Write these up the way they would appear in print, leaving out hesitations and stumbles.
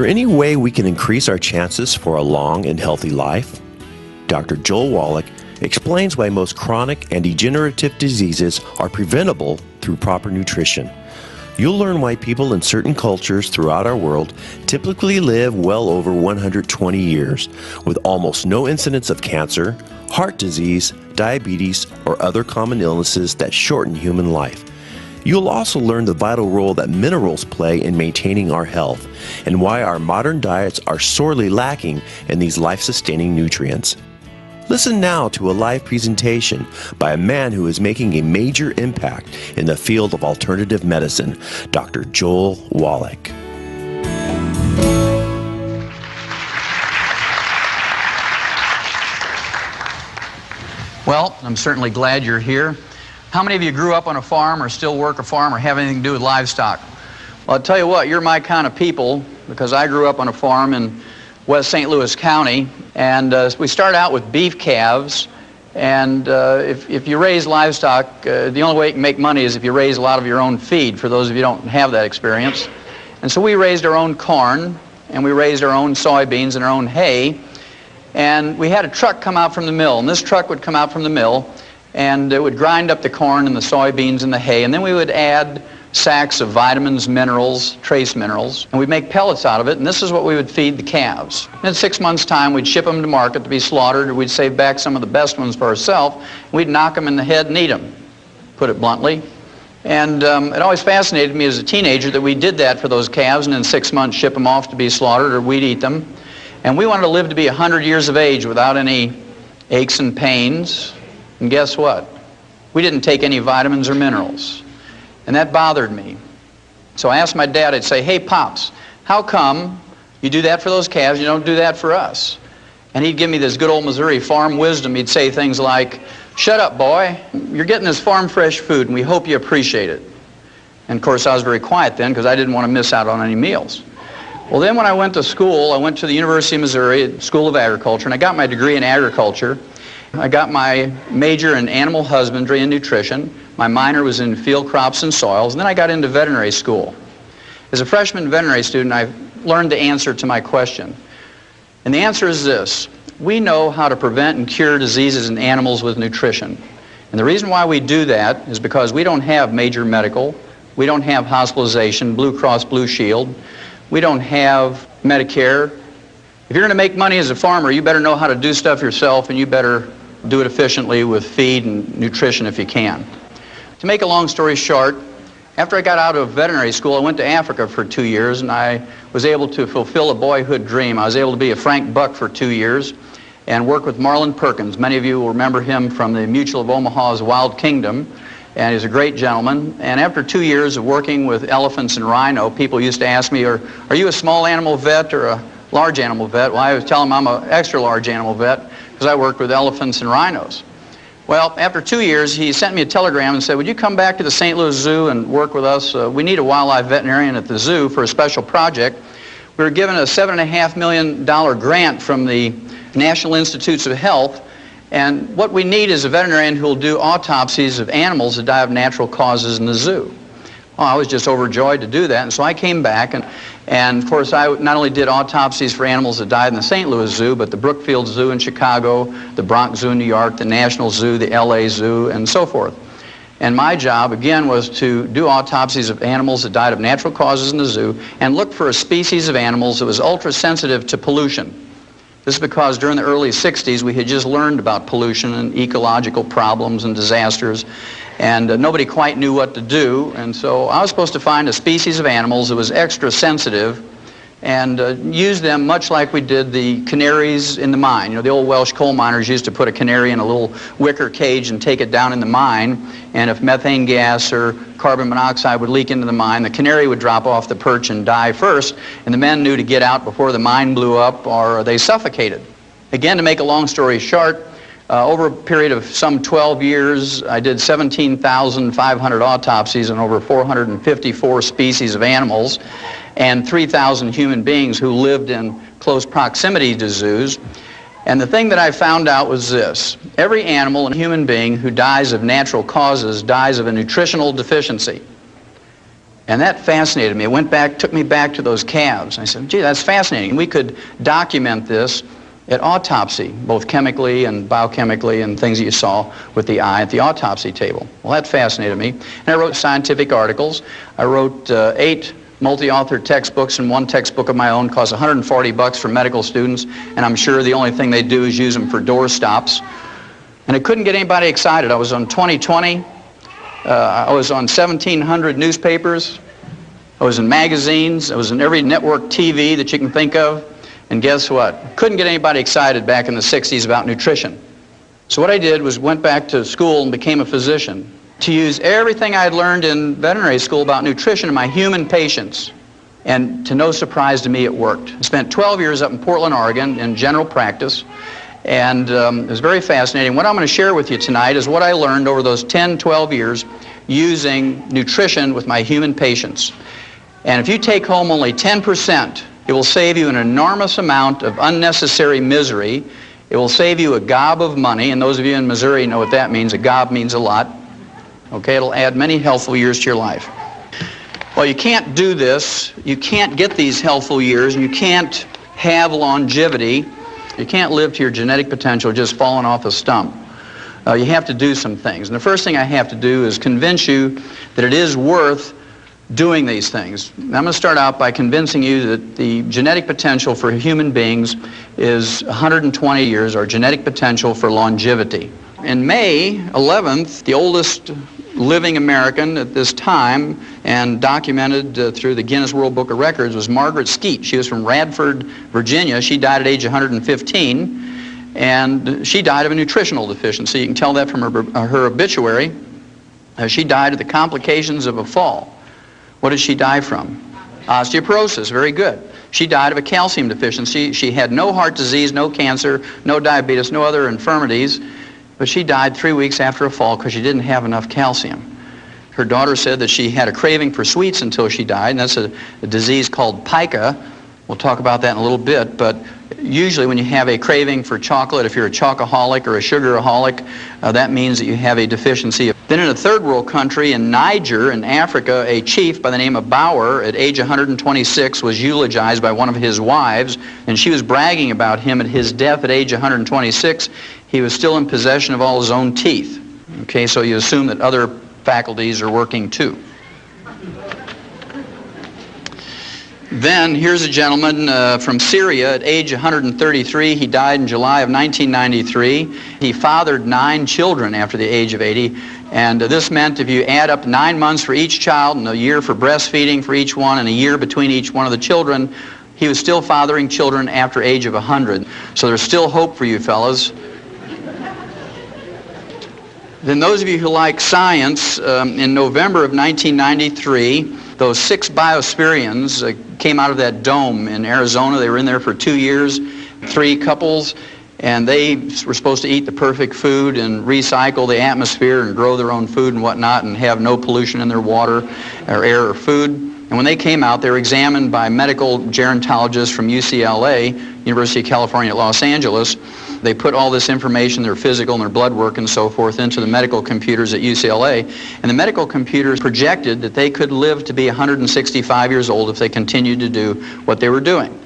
any way we can increase our chances for a long and healthy life? Dr. Joel Wallach explains why most chronic and degenerative diseases are preventable through proper nutrition. You'll learn why people in certain cultures throughout our world typically live well over 120 years with almost no incidence of cancer, heart disease, diabetes, or other common illnesses that shorten human life. You'll also learn the vital role that minerals play in maintaining our health and why our modern diets are sorely lacking in these life-sustaining nutrients. Listen now to a live presentation by a man who is making a major impact in the field of alternative medicine, Dr. Joel Wallach. Well, I'm certainly glad you're here. How many of you grew up on a farm or still work a farm or have anything to do with livestock? Well, I'll tell you what, you're my kind of people, because I grew up on a farm in West St. Louis County, and we start out with beef calves, and if you raise livestock, the only way you can make money is if you raise a lot of your own feed, for those of you who don't have that experience. And so we raised our own corn, and we raised our own soybeans and our own hay, and we had a truck come out from the mill, and this truck would come out from the mill, and it would grind up the corn and the soybeans and the hay, and then we would add sacks of vitamins, minerals, trace minerals, and we'd make pellets out of it, and this is what we would feed the calves. In 6 months' time, we'd ship them to market to be slaughtered, or we'd save back some of the best ones for ourselves. We'd knock them in the head and eat them, put it bluntly. And it always fascinated me as a teenager that we did that for those calves, and in 6 months ship them off to be slaughtered, or we'd eat them. And we wanted to live to be 100 years of age without any aches and pains. And guess what? We didn't take any vitamins or minerals. And that bothered me. So I asked my dad, I'd say, hey, Pops, how come you do that for those calves, you don't do that for us? And he'd give me this good old Missouri farm wisdom. He'd say things like, shut up, boy. You're getting this farm fresh food, and we hope you appreciate it. And of course, I was very quiet then because I didn't want to miss out on any meals. Well, then when I went to school, I went to the University of Missouri School of Agriculture, and I got my degree in agriculture. I got my major in animal husbandry and nutrition. My minor was in field crops and soils, and then I got into veterinary school. As a freshman veterinary student, I learned the answer to my question. And the answer is this: we know how to prevent and cure diseases in animals with nutrition. And the reason why we do that is because we don't have major medical, we don't have hospitalization, Blue Cross Blue Shield, we don't have Medicare. If you're going to make money as a farmer, you better know how to do stuff yourself, and you better do it efficiently with feed and nutrition if you can. To make a long story short, after I got out of veterinary school, I went to Africa for 2 years, and I was able to fulfill a boyhood dream. I was able to be a Frank Buck for 2 years and work with Marlin Perkins. Many of you will remember him from the Mutual of Omaha's Wild Kingdom, and he's a great gentleman. And after 2 years of working with elephants and rhino, people used to ask me, are you a small animal vet or a large animal vet? Well, I was telling them I'm an extra large animal vet because I worked with elephants and rhinos. Well, after 2 years, he sent me a telegram and said, would you come back to the St. Louis Zoo and work with us? We need a wildlife veterinarian at the zoo for a special project. We were given a $7.5 million grant from the National Institutes of Health, and what we need is a veterinarian who will do autopsies of animals that die of natural causes in the zoo. Well, I was just overjoyed to do that, and so I came back, and of course I not only did autopsies for animals that died in the St. Louis Zoo, but the Brookfield Zoo in Chicago, the Bronx Zoo in New York, the National Zoo, the LA Zoo, and so forth. And my job, again, was to do autopsies of animals that died of natural causes in the zoo and look for a species of animals that was ultra-sensitive to pollution. This is because during the early 60s we had just learned about pollution and ecological problems and disasters, and nobody quite knew what to do, and so I was supposed to find a species of animals that was extra sensitive and use them much like we did the canaries in the mine. You know, the old Welsh coal miners used to put a canary in a little wicker cage and take it down in the mine, and if methane gas or carbon monoxide would leak into the mine, the canary would drop off the perch and die first, and the men knew to get out before the mine blew up or they suffocated. Again, to make a long story short, over a period of some 12 years, I did 17,500 autopsies on over 454 species of animals and 3,000 human beings who lived in close proximity to zoos. And the thing that I found out was this: every animal and human being who dies of natural causes dies of a nutritional deficiency. And that fascinated me. It took me back to those calves. I said, gee, that's fascinating. We could document this at autopsy, both chemically and biochemically, and things that you saw with the eye at the autopsy table. Well, that fascinated me. And I wrote scientific articles. I wrote 8 multi-author textbooks and 1 textbook of my own. Cost $140 for medical students, and I'm sure the only thing they do is use them for door stops. And it couldn't get anybody excited. I was on 2020. I was on 1,700 newspapers. I was in magazines. I was in every network TV that you can think of. And guess what? Couldn't get anybody excited back in the 60s about nutrition. So what I did was went back to school and became a physician to use everything I had learned in veterinary school about nutrition in my human patients. And to no surprise to me, it worked. I spent 12 years up in Portland, Oregon in general practice. And it was very fascinating. What I'm going to share with you tonight is what I learned over those 10, 12 years using nutrition with my human patients. And if you take home only 10%, it will save you an enormous amount of unnecessary misery. It will save you a gob of money, and those of you in Missouri know what that means. A gob means a lot. Okay, it'll add many healthful years to your life. Well, you can't do this. You can't get these healthful years, and you can't have longevity. You can't live to your genetic potential just falling off a stump. You have to do some things. And the first thing I have to do is convince you that it is worth doing these things. I'm going to start out by convincing you that the genetic potential for human beings is 120 years, our genetic potential for longevity. In May 11th, the oldest living American at this time and documented through the Guinness World Book of Records was Margaret Skeet. She was from Radford, Virginia. She died at age 115, and she died of a nutritional deficiency. You can tell that from her obituary. She died of the complications of a fall. What did she die from? Osteoporosis. Very good. She died of a calcium deficiency. She had no heart disease, no cancer, no diabetes, no other infirmities, but she died 3 weeks after a fall because she didn't have enough calcium. Her daughter said that she had a craving for sweets until she died, and that's a disease called pica. We'll talk about that in a little bit, but usually when you have a craving for chocolate, if you're a chocoholic or a sugaraholic, that means that you have a deficiency. Then in a third world country, in Niger, in Africa, a chief by the name of Bauer, at age 126, was eulogized by one of his wives, and she was bragging about him at his death at age 126. He was still in possession of all his own teeth. Okay, so you assume that other faculties are working too. Then here's a gentleman from Syria at age 133. He died in July of 1993. He fathered 9 children after the age of 80. And this meant if you add up 9 months for each child and a year for breastfeeding for each one and a year between each one of the children, he was still fathering children after age of 100. So there's still hope for you fellas. Then those of you who like science, in November of 1993, those 6 biosphereans came out of that dome in Arizona. They were in there for 2 years, 3 couples, and they were supposed to eat the perfect food and recycle the atmosphere and grow their own food and whatnot and have no pollution in their water or air or food. And when they came out, they were examined by medical gerontologists from UCLA, University of California at Los Angeles. They put all this information, their physical and their blood work and so forth, into the medical computers at UCLA. And the medical computers projected that they could live to be 165 years old if they continued to do what they were doing.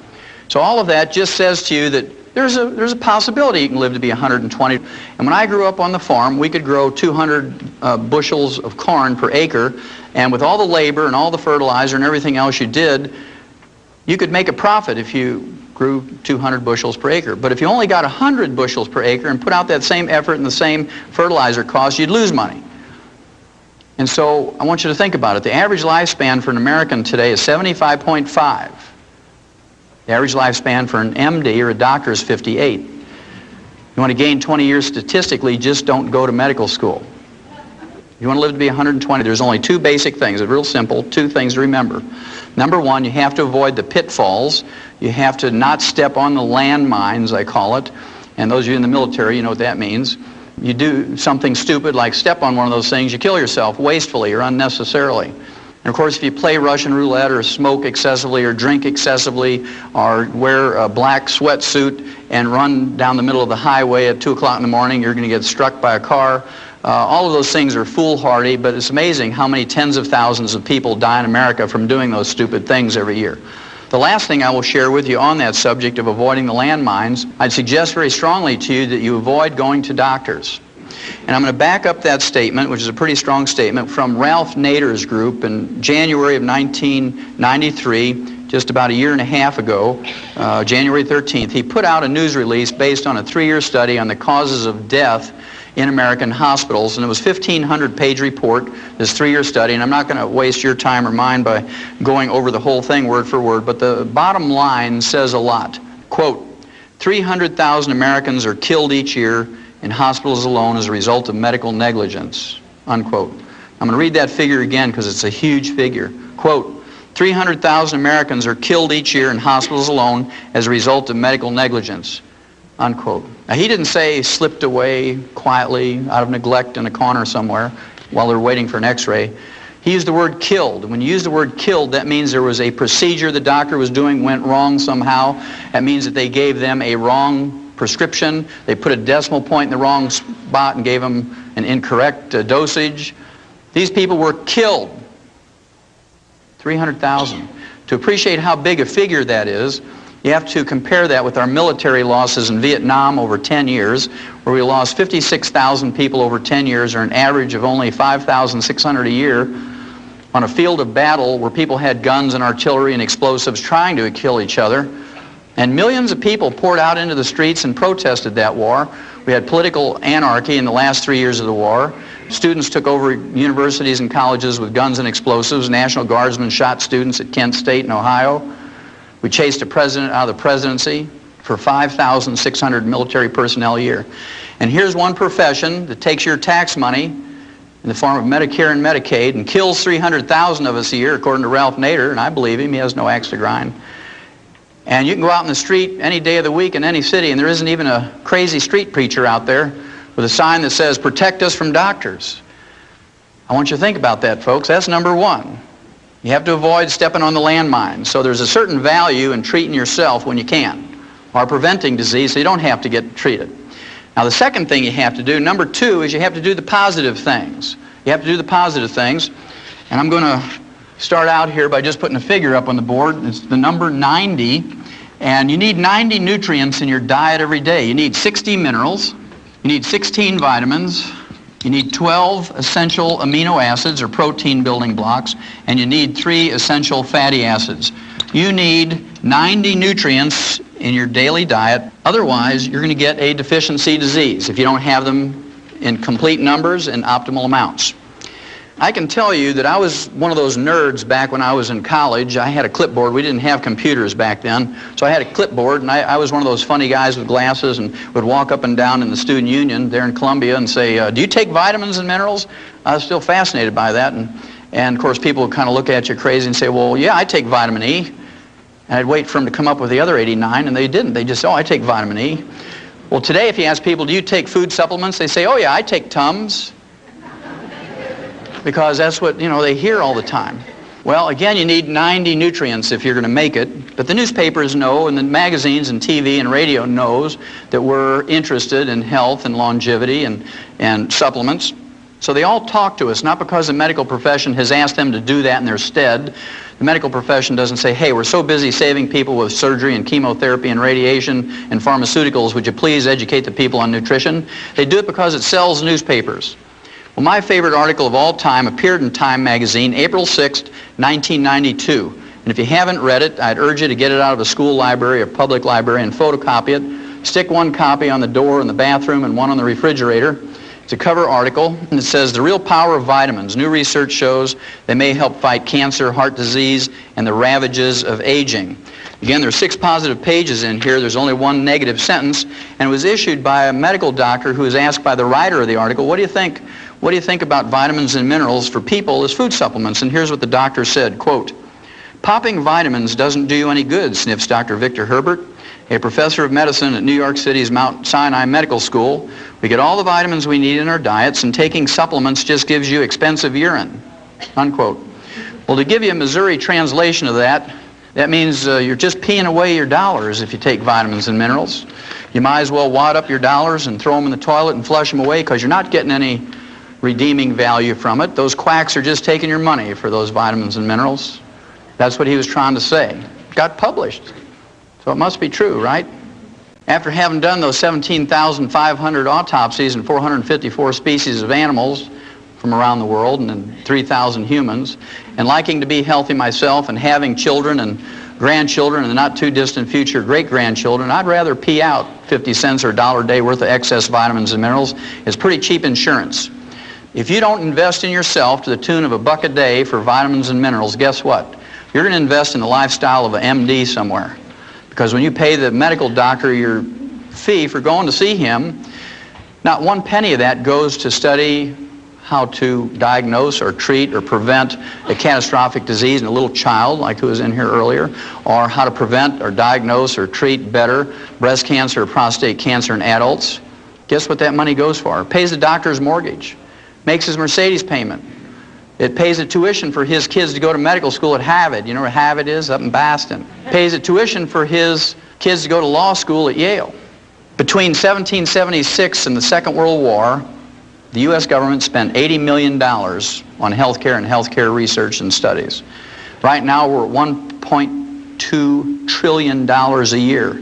So all of that just says to you that there's a possibility you can live to be 120. And when I grew up on the farm, we could grow 200 bushels of corn per acre. And with all the labor and all the fertilizer and everything else you did, you could make a profit if you grew 200 bushels per acre. But if you only got 100 bushels per acre and put out that same effort and the same fertilizer cost, you'd lose money. And so I want you to think about it. The average lifespan for an American today is 75.5. The average lifespan for an MD or a doctor is 58. You want to gain 20 years statistically, just don't go to medical school. You want to live to be 120, there's only 2 basic things. It's real simple, 2 things to remember. Number 1, you have to avoid the pitfalls. You have to not step on the landmines, I call it. And those of you in the military, you know what that means. You do something stupid like step on one of those things, you kill yourself wastefully or unnecessarily. And of course, if you play Russian roulette or smoke excessively or drink excessively or wear a black sweatsuit and run down the middle of the highway at 2 o'clock in the morning, you're going to get struck by a car. All of those things are foolhardy, but it's amazing how many tens of thousands of people die in America from doing those stupid things every year. The last thing I will share with you on that subject of avoiding the landmines, I'd suggest very strongly to you that you avoid going to doctors. And I'm going to back up that statement, which is a pretty strong statement, from Ralph Nader's group in January of 1993, just about a year and a half ago, January 13th. He put out a news release based on a 3-year study on the causes of death in American hospitals, and it was a 1,500-page report, this 3-year study, and I'm not going to waste your time or mine by going over the whole thing word for word, but the bottom line says a lot. Quote, 300,000 Americans are killed each year in hospitals alone as a result of medical negligence, unquote. I'm going to read that figure again because it's a huge figure. Quote, 300,000 Americans are killed each year in hospitals alone as a result of medical negligence, unquote. Now, he didn't say slipped away quietly out of neglect in a corner somewhere while they're waiting for an x-ray. He used the word killed. When you use the word killed, that means there was a procedure the doctor was doing went wrong somehow. That means that they gave them a wrong prescription. They put a decimal point in the wrong spot and gave them an incorrect dosage. These people were killed. 300,000. To appreciate how big a figure that is, you have to compare that with our military losses in Vietnam over 10 years, where we lost 56,000 people over 10 years, or an average of only 5,600 a year, on a field of battle where people had guns and artillery and explosives trying to kill each other. And millions of people poured out into the streets and protested that war. We had political anarchy in the last 3 years of the war. Students took over universities and colleges with guns and explosives. National Guardsmen shot students at Kent State in Ohio. We chased a president out of the presidency for 5,600 military personnel a year. And here's one profession that takes your tax money in the form of Medicare and Medicaid and kills 300,000 of us a year, according to Ralph Nader, and I believe him, he has no axe to grind. And you can go out in the street any day of the week in any city, and there isn't even a crazy street preacher out there with a sign that says, "Protect us from doctors." I want you to think about that, folks. That's number one. You have to avoid stepping on the landmine. So there's a certain value in treating yourself when you can, or preventing disease so you don't have to get treated. Now, the second thing you have to do, number two, is you have to do the positive things. You have to do the positive things. And I'm going to start out here by just putting a figure up on the board. It's the number 90. And you need 90 nutrients in your diet every day. You need 60 minerals. You need 16 vitamins. You need 12 essential amino acids or protein building blocks. And you need 3 essential fatty acids. You need 90 nutrients in your daily diet. Otherwise, you're going to get a deficiency disease if you don't have them in complete numbers and optimal amounts. I can tell you that I was one of those nerds back when I was in college. I had a clipboard. We didn't have computers back then. So I had a clipboard, and I was one of those funny guys with glasses and would walk up and down in the student union there in Columbia and say, do you take vitamins and minerals? I was still fascinated by that. And of course, people would kind of look at you crazy and say, well, yeah, I take vitamin E. And I'd wait for them to come up with the other 89, and they didn't. They just said, oh, I take vitamin E. Well, today, if you ask people, do you take food supplements? They say, oh, yeah, I take Tums. Because that's what, they hear all the time. Well, again, you need 90 nutrients if you're going to make it. But the newspapers know, and the magazines and TV and radio knows that we're interested in health and longevity and supplements. So they all talk to us, not because the medical profession has asked them to do that in their stead. The medical profession doesn't say, hey, we're so busy saving people with surgery and chemotherapy and radiation and pharmaceuticals, would you please educate the people on nutrition? They do it because it sells newspapers. Well, my favorite article of all time appeared in Time magazine, April 6th, 1992. And if you haven't read it, I'd urge you to get it out of a school library or public library and photocopy it. Stick one copy on the door in the bathroom and one on the refrigerator. It's a cover article, and it says, The Real Power of Vitamins. New research shows they may help fight cancer, heart disease, and the ravages of aging. Again, there's 6 positive pages in here. There's only 1 negative sentence, and it was issued by a medical doctor who was asked by the writer of the article, what do you think about vitamins and minerals for people as food supplements? And here's what the doctor said, quote, popping vitamins doesn't do you any good, sniffs Dr. Victor Herbert, a professor of medicine at New York City's Mount Sinai Medical School. We get all the vitamins we need in our diets, and taking supplements just gives you expensive urine, unquote. Well, Well, to give you a Missouri translation of that, that means you're just peeing away your dollars if you take vitamins and minerals. You might as well wad up your dollars and throw them in the toilet and flush them away because you're not getting any redeeming value from it. Those quacks are just taking your money for those vitamins and minerals. That's what he was trying to say. It got published. So it must be true, right? After having done those 17,500 autopsies in 454 species of animals from around the world and in 3,000 humans, and liking to be healthy myself and having children and grandchildren and the not too distant future great-grandchildren, I'd rather pee out 50 cents or a dollar a day worth of excess vitamins and minerals. It's pretty cheap insurance. If you don't invest in yourself to the tune of $1 a day for vitamins and minerals, guess what? You're going to invest in the lifestyle of an MD somewhere. Because when you pay the medical doctor your fee for going to see him, not one penny of that goes to study how to diagnose or treat or prevent a catastrophic disease in a little child, like who was in here earlier, or how to prevent or diagnose or treat better breast cancer or prostate cancer in adults. Guess what that money goes for? It pays the doctor's mortgage, makes his Mercedes payment. It pays the tuition for his kids to go to medical school at Harvard. You know where Harvard is? Up in Boston. Pays the tuition for his kids to go to law school at Yale. Between 1776 and the Second World War, the U.S. government spent $80 million on healthcare and healthcare research and studies. Right now, we're at $1.2 trillion a year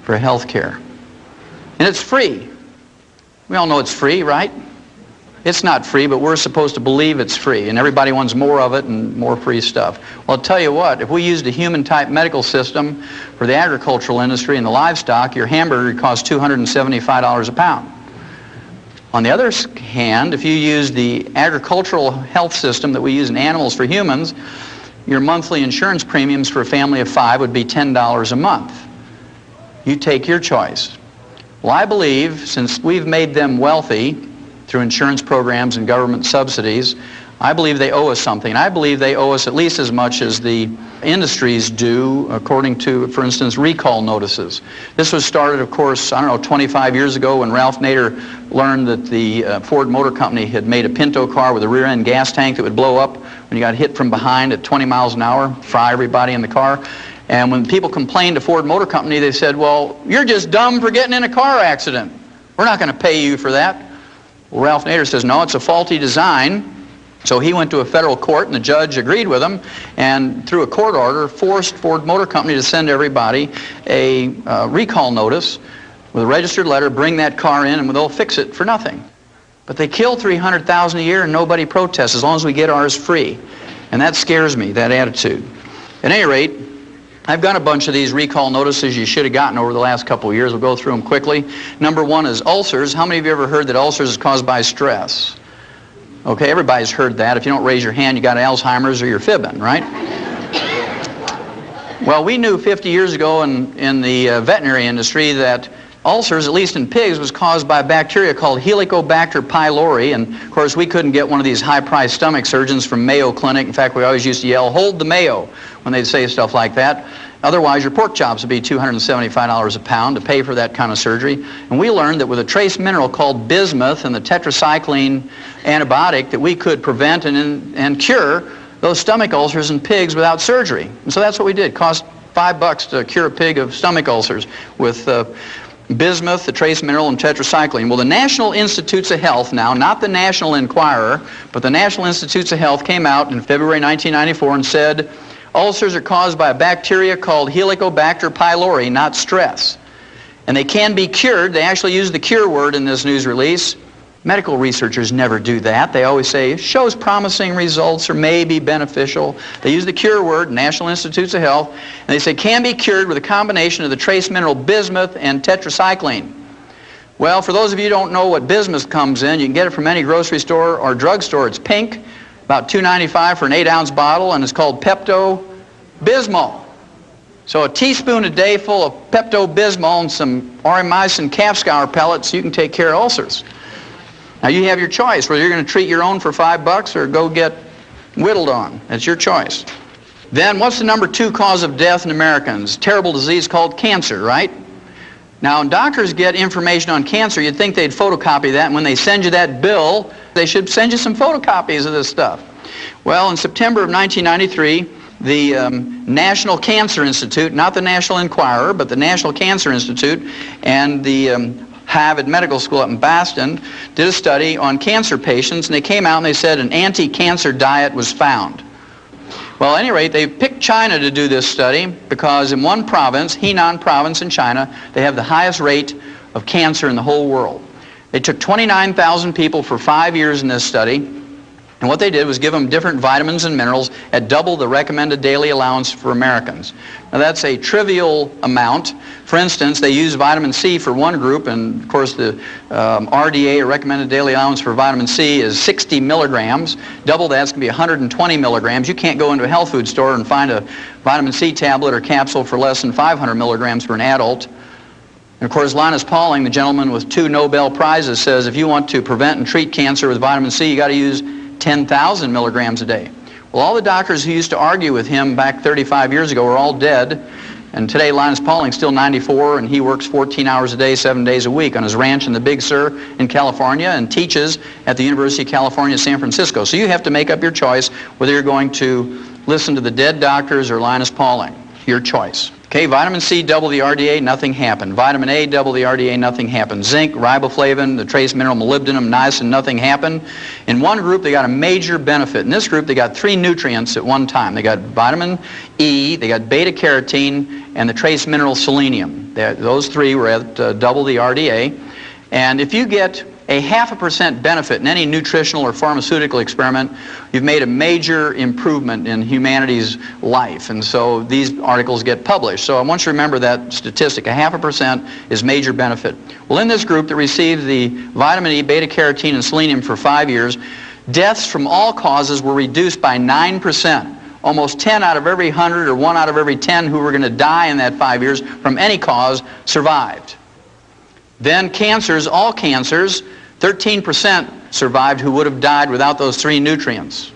for healthcare. And it's free. We all know it's free, right? It's not free, but we're supposed to believe it's free, and everybody wants more of it and more free stuff. Well, I'll tell you what, if we used a human-type medical system for the agricultural industry and the livestock, your hamburger costs $275 a pound. On the other hand, if you use the agricultural health system that we use in animals for humans, your monthly insurance premiums for a family of 5 would be $10 a month. You take your choice. Well, I believe, since we've made them wealthy through insurance programs and government subsidies, I believe they owe us something. I believe they owe us at least as much as the industries do, according to, for instance, recall notices. This was started, of course, 25 years ago when Ralph Nader learned that the Ford Motor Company had made a Pinto car with a rear-end gas tank that would blow up when you got hit from behind at 20 miles an hour, fry everybody in the car. And when people complained to Ford Motor Company, they said, well, you're just dumb for getting in a car accident. We're not going to pay you for that. Well, Ralph Nader says, no, it's a faulty design. So he went to a federal court, and the judge agreed with him, and through a court order, forced Ford Motor Company to send everybody a recall notice with a registered letter, bring that car in, and they'll fix it for nothing. But they kill 300,000 a year, and nobody protests as long as we get ours free. And that scares me, that attitude. At any rate, I've got a bunch of these recall notices you should have gotten over the last couple of years. We'll go through them quickly. Number one is ulcers. How many of you ever heard that ulcers is caused by stress? Okay, everybody's heard that. If you don't raise your hand, you got Alzheimer's or you're fibbing, right? Well, we knew 50 years ago in the veterinary industry that ulcers, at least in pigs, was caused by a bacteria called Helicobacter pylori. And, of course, we couldn't get one of these high-priced stomach surgeons from Mayo Clinic. In fact, we always used to yell, hold the Mayo, when they'd say stuff like that. Otherwise, your pork chops would be $275 a pound to pay for that kind of surgery. And we learned that with a trace mineral called bismuth and the tetracycline antibiotic that we could prevent and cure those stomach ulcers in pigs without surgery. And so that's what we did. It cost $5 to cure a pig of stomach ulcers with bismuth, the trace mineral, and tetracycline. Well, the National Institutes of Health now, not the National Enquirer, but the National Institutes of Health came out in February 1994 and said, ulcers are caused by a bacteria called Helicobacter pylori, not stress. And they can be cured. They actually use the cure word in this news release. Medical researchers never do that. They always say, shows promising results or may be beneficial. They use the cure word, National Institutes of Health, and they say can be cured with a combination of the trace mineral bismuth and tetracycline. Well, for those of you who don't know what bismuth comes in, you can get it from any grocery store or drugstore. It's pink, about $2.95 for an 8-ounce bottle, and it's called Pepto-Bismol. So a teaspoon a day full of Pepto-Bismol and some aurimycin calf scour pellets, you can take care of ulcers. Now you have your choice, whether you're going to treat your own for $5 or go get whittled on. That's your choice. Then what's the number 2 cause of death in Americans? Terrible disease called cancer, right? Now when doctors get information on cancer, you'd think they'd photocopy that, and when they send you that bill, they should send you some photocopies of this stuff. Well, in September of 1993, the National Cancer Institute, not the National Enquirer, but the National Cancer Institute, and the Harvard Medical School up in Boston did a study on cancer patients, and they came out and they said an anti-cancer diet was found. Well, at any rate, they picked China to do this study because in one province, Henan province in China, they have the highest rate of cancer in the whole world. They took 29,000 people for 5 years in this study, and what they did was give them different vitamins and minerals at double the recommended daily allowance for Americans. Now that's a trivial amount. For instance, they used vitamin C for one group, and of course the RDA, or recommended daily allowance for vitamin C, is 60 milligrams. Double that's going to be 120 milligrams. You can't go into a health food store and find a vitamin C tablet or capsule for less than 500 milligrams for an adult. And of course, Linus Pauling, the gentleman with 2 Nobel Prizes, says if you want to prevent and treat cancer with vitamin C, you got to use 10,000 milligrams a day. Well, all the doctors who used to argue with him back 35 years ago are all dead, and today Linus Pauling's still 94, and he works 14 hours a day, 7 days a week on his ranch in the Big Sur in California and teaches at the University of California, San Francisco. So you have to make up your choice whether you're going to listen to the dead doctors or Linus Pauling. Your choice. Okay, vitamin C, double the RDA, nothing happened. Vitamin A, double the RDA, nothing happened. Zinc, riboflavin, the trace mineral molybdenum, niacin, nothing happened. In one group, they got a major benefit. In this group, they got 3 nutrients at one time. They got vitamin E, they got beta-carotene, and the trace mineral selenium. Those 3 were at double the RDA. And if you get a 0.5% benefit in any nutritional or pharmaceutical experiment, you've made a major improvement in humanity's life. And so these articles get published. So I want you to remember that statistic. 0.5% is major benefit. Well, in this group that received the vitamin E, beta-carotene, and selenium for 5 years, deaths from all causes were reduced by 9%. Almost 10 out of every 100 or 1 out of every 10 who were going to die in that 5 years from any cause survived. Then cancers, all cancers, 13% survived who would have died without those 3 nutrients.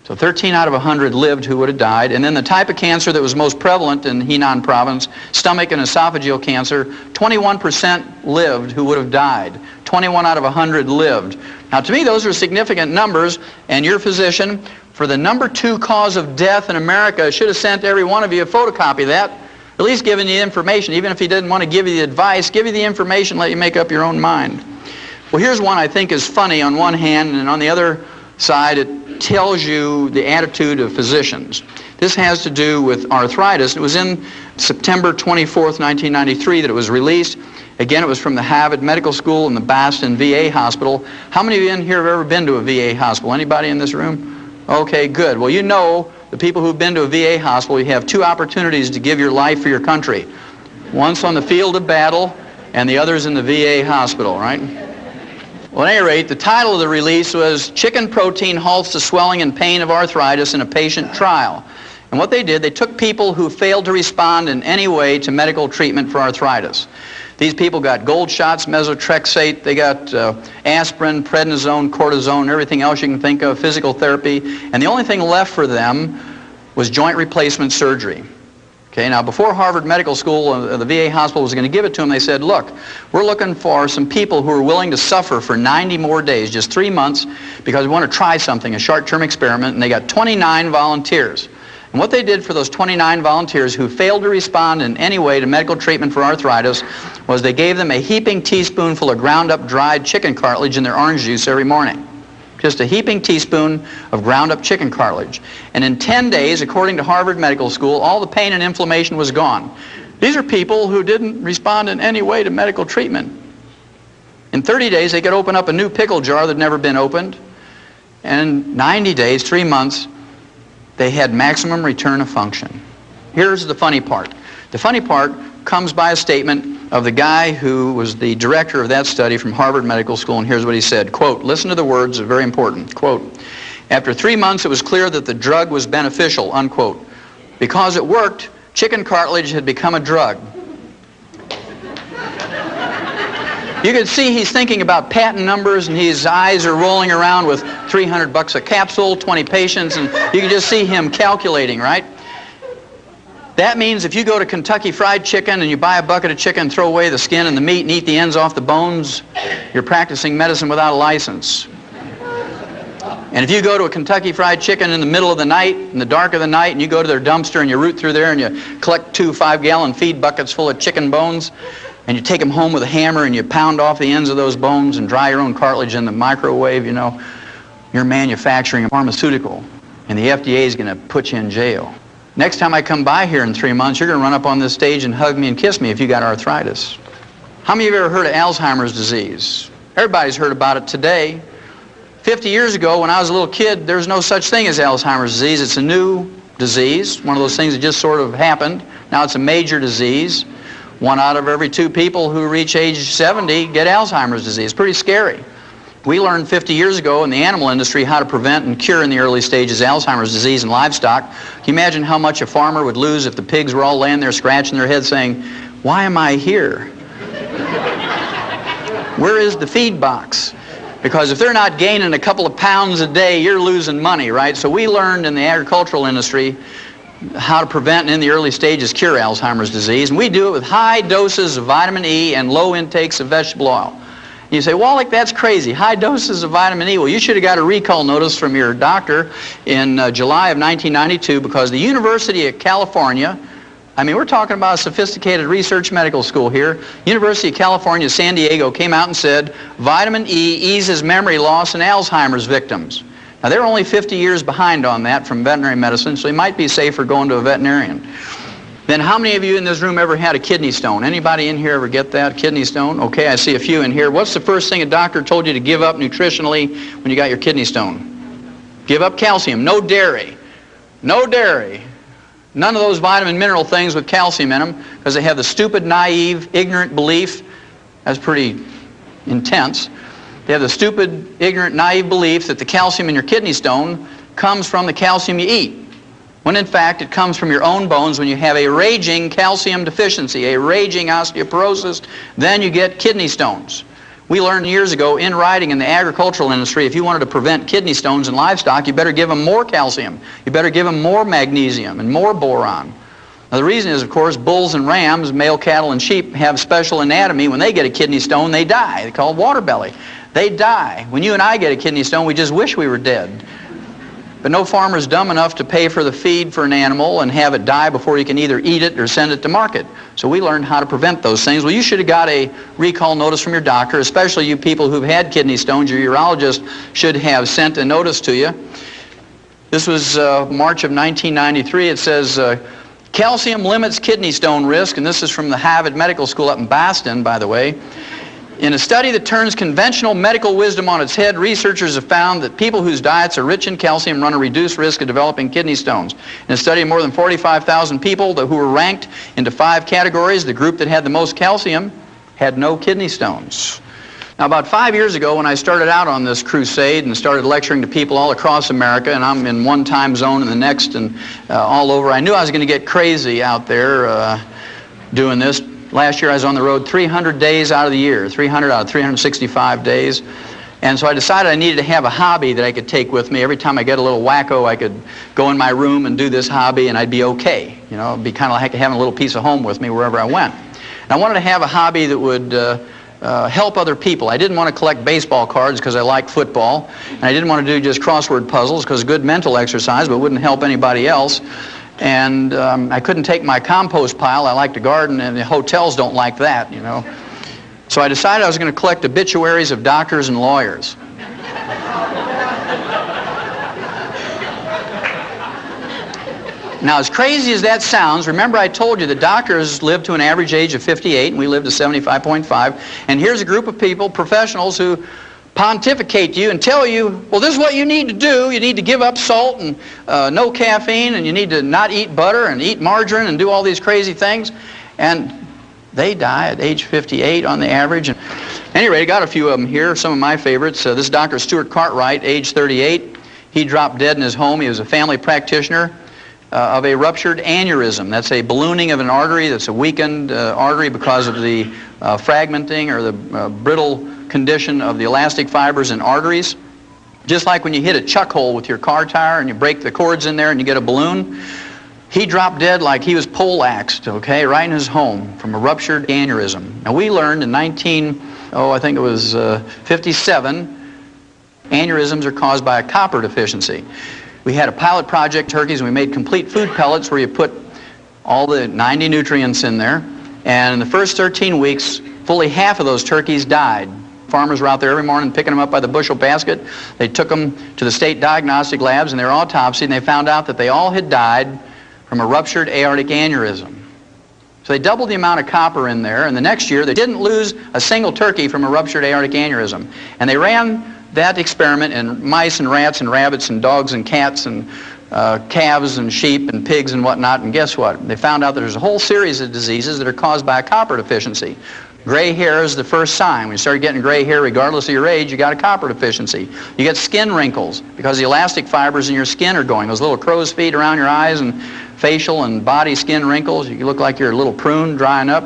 So 13 out of 100 lived who would have died. And then the type of cancer that was most prevalent in Henan province, stomach and esophageal cancer, 21% lived who would have died. 21 out of 100 lived. Now to me those are significant numbers, and your physician, for the number 2 cause of death in America, should have sent every one of you a photocopy of that. At least giving you information. Even if he didn't want to give you the advice, give you the information, let you make up your own mind. Well, here's one I think is funny on one hand, and on the other side it tells you the attitude of physicians. This has to do with arthritis. It was in September 24th, 1993 that it was released. Again, it was from the Harvard Medical School and the Boston VA Hospital. How many of you in here have ever been to a VA hospital? Anybody in this room? Okay, good. Well, you know, the people who've been to a VA hospital, you have 2 opportunities to give your life for your country. Once on the field of battle, and the other's in the VA hospital, right? Well, at any rate, the title of the release was Chicken Protein Halts the Swelling and Pain of Arthritis in a Patient Trial. And what they did, they took people who failed to respond in any way to medical treatment for arthritis. These people got gold shots, methotrexate, they got aspirin, prednisone, cortisone, everything else you can think of, physical therapy, and the only thing left for them was joint replacement surgery. Okay, now before Harvard Medical School, the VA hospital was going to give it to them, they said, look, we're looking for some people who are willing to suffer for 90 more days, just 3 months, because we want to try something, a short-term experiment, and they got 29 volunteers. And what they did for those 29 volunteers who failed to respond in any way to medical treatment for arthritis was they gave them a heaping teaspoonful of ground up dried chicken cartilage in their orange juice every morning. Just a heaping teaspoon of ground up chicken cartilage. And in 10 days, according to Harvard Medical School, all the pain and inflammation was gone. These are people who didn't respond in any way to medical treatment. In 30 days, they could open up a new pickle jar that had never been opened. And in 90 days, 3 months, they had maximum return of function. Here's the funny part. The funny part comes by a statement of the guy who was the director of that study from Harvard Medical School, and here's what he said, quote, listen to the words, they're very important, quote, after 3 months it was clear that the drug was beneficial, unquote. Because it worked, chicken cartilage had become a drug. You can see he's thinking about patent numbers, and his eyes are rolling around with $300 a capsule, 20 patients, and you can just see him calculating, right? That means if you go to Kentucky Fried Chicken and you buy a bucket of chicken, throw away the skin and the meat and eat the ends off the bones, you're practicing medicine without a license. And if you go to a Kentucky Fried Chicken in the middle of the night, in the dark of the night, and you go to their dumpster and you root through there and you collect 2 5-gallon feed buckets full of chicken bones, and you take them home with a hammer and you pound off the ends of those bones and dry your own cartilage in the microwave, you know, you're manufacturing a pharmaceutical, and the FDA is going to put you in jail. Next time I come by here in 3 months, you're going to run up on this stage and hug me and kiss me if you got arthritis. How many of you have ever heard of Alzheimer's disease? Everybody's heard about it today. 50 years ago, when I was a little kid, there was no such thing as Alzheimer's disease. It's a new disease, one of those things that just sort of happened. Now it's a major disease. 1 out of every 2 people who reach age 70 get Alzheimer's disease. Pretty scary. We learned 50 years ago in the animal industry how to prevent and cure in the early stages Alzheimer's disease in livestock. Can you imagine how much a farmer would lose if the pigs were all laying there scratching their heads saying, "Why am I here? Where is the feed box?" Because if they're not gaining a couple of pounds a day, you're losing money, right? So we learned in the agricultural industry how to prevent and in the early stages cure Alzheimer's disease. And we do it with high doses of vitamin E and low intakes of vegetable oil. You say, Wallach, that's crazy. High doses of vitamin E. Well, you should have got a recall notice from your doctor in July of 1992 because the University of California, I mean, we're talking about a sophisticated research medical school here. University of California, San Diego came out and said, vitamin E eases memory loss in Alzheimer's victims. Now, they're only 50 years behind on that from veterinary medicine, so you might be safer going to a veterinarian. Then how many of you in this room ever had a kidney stone? Anybody in here ever get that, kidney stone? Okay, I see a few in here. What's the first thing a doctor told you to give up nutritionally when you got your kidney stone? Give up calcium. No dairy. No dairy. None of those vitamin mineral things with calcium in them because they have the stupid, naive, ignorant belief. That's pretty intense. They have the stupid, ignorant, naive belief that the calcium in your kidney stone comes from the calcium you eat, when in fact it comes from your own bones. When you have a raging calcium deficiency, a raging osteoporosis, then you get kidney stones. We learned years ago in riding in the agricultural industry, if you wanted to prevent kidney stones in livestock, you better give them more calcium. You better give them more magnesium and more boron. Now the reason is, of course, bulls and rams, male cattle and sheep have special anatomy. When they get a kidney stone, they die. They're called water belly. They die. When you and I get a kidney stone, we just wish we were dead. But no farmer's dumb enough to pay for the feed for an animal and have it die before you can either eat it or send it to market. So we learned how to prevent those things. Well, you should have got a recall notice from your doctor, especially you people who've had kidney stones. Your urologist should have sent a notice to you. This was March of 1993. It says, calcium limits kidney stone risk, and this is from the Harvard Medical School up in Boston, by the way. In a study that turns conventional medical wisdom on its head, researchers have found that people whose diets are rich in calcium run a reduced risk of developing kidney stones. In a study of more than 45,000 people who were ranked into 5 categories, the group that had the most calcium had no kidney stones. Now, about 5 years ago, when I started out on this crusade and started lecturing to people all across America, and I'm in one time zone and the next and all over, I knew I was going to get crazy out there doing this. Last year I was on the road 300 days out of the year, 300 out of 365 days. And so I decided I needed to have a hobby that I could take with me. Every time I get a little wacko, I could go in my room and do this hobby and I'd be okay. You know, it'd be kind of like having a little piece of home with me wherever I went. And I wanted to have a hobby that would help other people. I didn't want to collect baseball cards because I like football. And I didn't want to do just crossword puzzles because good mental exercise, but wouldn't help anybody else. And I couldn't take my compost pile. I like to garden, and the hotels don't like that, you know. So I decided I was going to collect obituaries of doctors and lawyers. Now, as crazy as that sounds, remember I told you that doctors live to an average age of 58, and we live to 75.5. And here's a group of people, professionals, who pontificate to you and tell you, well, this is what you need to do. You need to give up salt and no caffeine, and you need to not eat butter and eat margarine and do all these crazy things. And they die at age 58 on the average. And anyway, I got a few of them here, some of my favorites. This is Dr. Stuart Cartwright, age 38. He dropped dead in his home. He was a family practitioner of a ruptured aneurysm. That's a ballooning of an artery that's a weakened artery because of the fragmenting or the brittle condition of the elastic fibers in arteries. Just like when you hit a chuck hole with your car tire and you break the cords in there and you get a balloon. He dropped dead like he was poleaxed, okay, right in his home from a ruptured aneurysm. Now we learned in 57, Aneurysms are caused by a copper deficiency. We had a pilot project, turkeys, and we made complete food pellets where you put all the 90 nutrients in there. And in the first 13 weeks, fully half of those turkeys died. Farmers were out there every morning picking them up by the bushel basket. They took them to the state diagnostic labs and they were autopsied, and they found out that they all had died from a ruptured aortic aneurysm. So they doubled the amount of copper in there, and the next year they didn't lose a single turkey from a ruptured aortic aneurysm. And they ran that experiment in mice and rats and rabbits and dogs and cats and calves and sheep and pigs and whatnot, and guess what? They found out that there's a whole series of diseases that are caused by a copper deficiency. Gray hair is the first sign. When you start getting gray hair, regardless of your age, you got a copper deficiency. You get skin wrinkles because the elastic fibers in your skin are going. Those little crow's feet around your eyes and facial and body skin wrinkles. You look like you're a little prune drying up.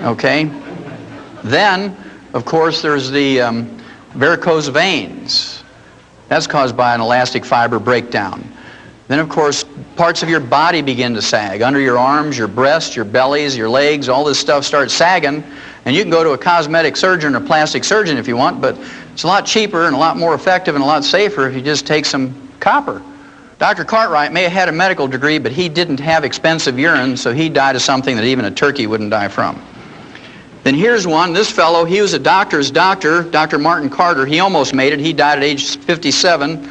Okay? Then, of course, there's the varicose veins. That's caused by an elastic fiber breakdown. Then, of course, parts of your body begin to sag. Under your arms, your breasts, your bellies, your legs, all this stuff starts sagging. And you can go to a cosmetic surgeon or plastic surgeon if you want, but it's a lot cheaper and a lot more effective and a lot safer if you just take some copper. Dr. Cartwright may have had a medical degree, but he didn't have expensive urine, so he died of something that even a turkey wouldn't die from. Then here's one. This fellow, he was a doctor's doctor, Dr. Martin Carter. He almost made it. He died at age 57.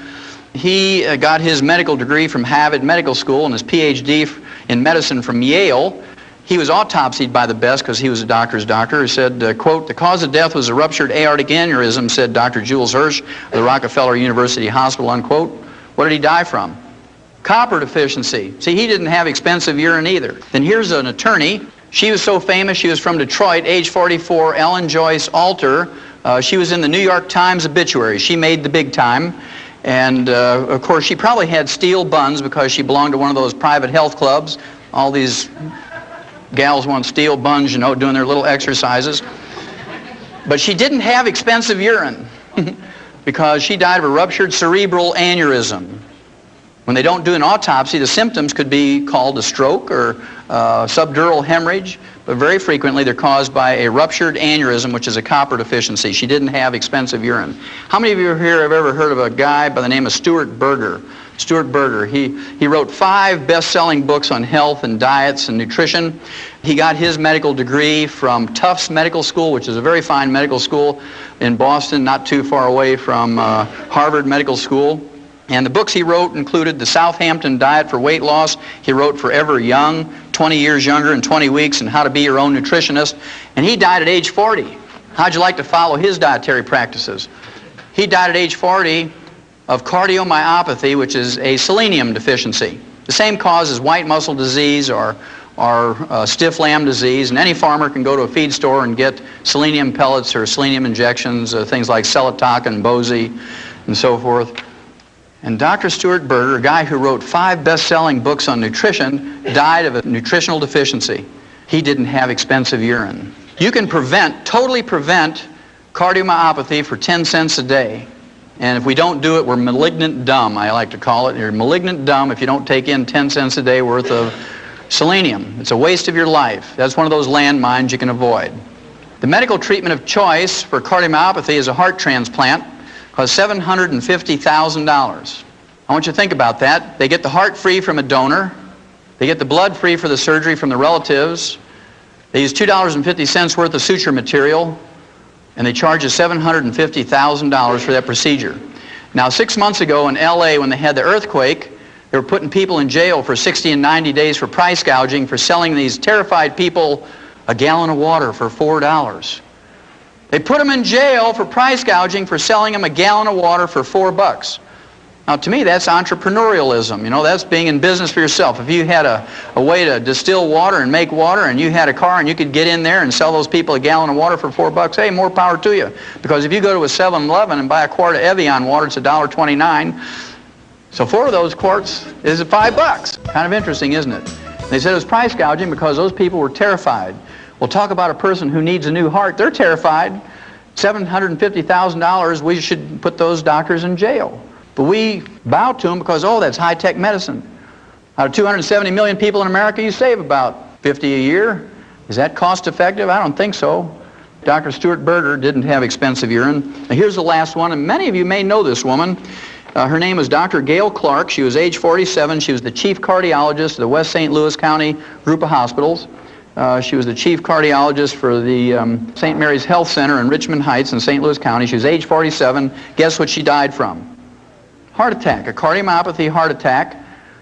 He got his medical degree from Harvard Medical School and his PhD in medicine from Yale. He was autopsied by the best because he was a doctor's doctor. He said, quote, "The cause of death was a ruptured aortic aneurysm," said Dr. Jules Hirsch of the Rockefeller University Hospital, unquote. What did he die from? Copper deficiency. See, he didn't have expensive urine either. Then here's an attorney. She was so famous, she was from Detroit, age 44, Ellen Joyce Alter. She was in the New York Times obituary. She made the big time. And, of course, she probably had steel buns because she belonged to one of those private health clubs. All these gals want steel buns, you know, doing their little exercises. But she didn't have expensive urine because she died of a ruptured cerebral aneurysm. When they don't do an autopsy, the symptoms could be called a stroke or subdural hemorrhage, but very frequently they're caused by a ruptured aneurysm, which is a copper deficiency. She didn't have expensive urine. How many of you here have ever heard of a guy by the name of Stuart Berger? Stuart Berger, he wrote 5 best-selling books on health and diets and nutrition. He got his medical degree from Tufts Medical School, which is a very fine medical school in Boston, not too far away from Harvard Medical School. And the books he wrote included The Southampton Diet for Weight Loss. He wrote Forever Young, 20 Years Younger in 20 Weeks, and How to Be Your Own Nutritionist. And he died at age 40. How'd you like to follow his dietary practices? He died at age 40 of cardiomyopathy, which is a selenium deficiency. The same cause as white muscle disease or stiff lamb disease, and any farmer can go to a feed store and get selenium pellets or selenium injections, things like Celitoc and Bozy and so forth. And Dr. Stuart Berger, a guy who wrote 5 best-selling books on nutrition, died of a nutritional deficiency. He didn't have expensive urine. You can totally prevent cardiomyopathy for 10 cents a day. And if we don't do it, we're malignant dumb, I like to call it. You're malignant dumb if you don't take in 10 cents a day worth of selenium. It's a waste of your life. That's one of those landmines you can avoid. The medical treatment of choice for cardiomyopathy is a heart transplant. Costs $750,000. I want you to think about that. They get the heart free from a donor. They get the blood free for the surgery from the relatives. They use $2.50 worth of suture material, and they charge you $750,000 for that procedure. Now, 6 months ago in LA, when they had the earthquake, they were putting people in jail for 60 and 90 days for price gouging for selling these terrified people a gallon of water for $4. They put them in jail for price gouging for selling them a gallon of water for $4. Now, to me, that's entrepreneurialism. You know, that's being in business for yourself. If you had a way to distill water and make water, and you had a car and you could get in there and sell those people a gallon of water for $4, hey, more power to you. Because if you go to a 7-Eleven and buy a quart of Evian water, it's $1.29. So 4 of those quarts is $5. Kind of interesting, isn't it? They said it was price gouging because those people were terrified. Well, talk about a person who needs a new heart. They're terrified. $750,000, we should put those doctors in jail. But we bow to them because, oh, that's high-tech medicine. Out of 270 million people in America, you save about 50 a year. Is that cost-effective? I don't think so. Dr. Stuart Berger didn't have expensive urine. Now here's the last one, and many of you may know this woman. Her name was Dr. Gail Clark. She was age 47. She was the chief cardiologist of the West St. Louis County group of hospitals. She was the chief cardiologist for the St. Mary's Health Center in Richmond Heights in St. Louis County. She was age 47. Guess what she died from? Heart attack, a cardiomyopathy heart attack.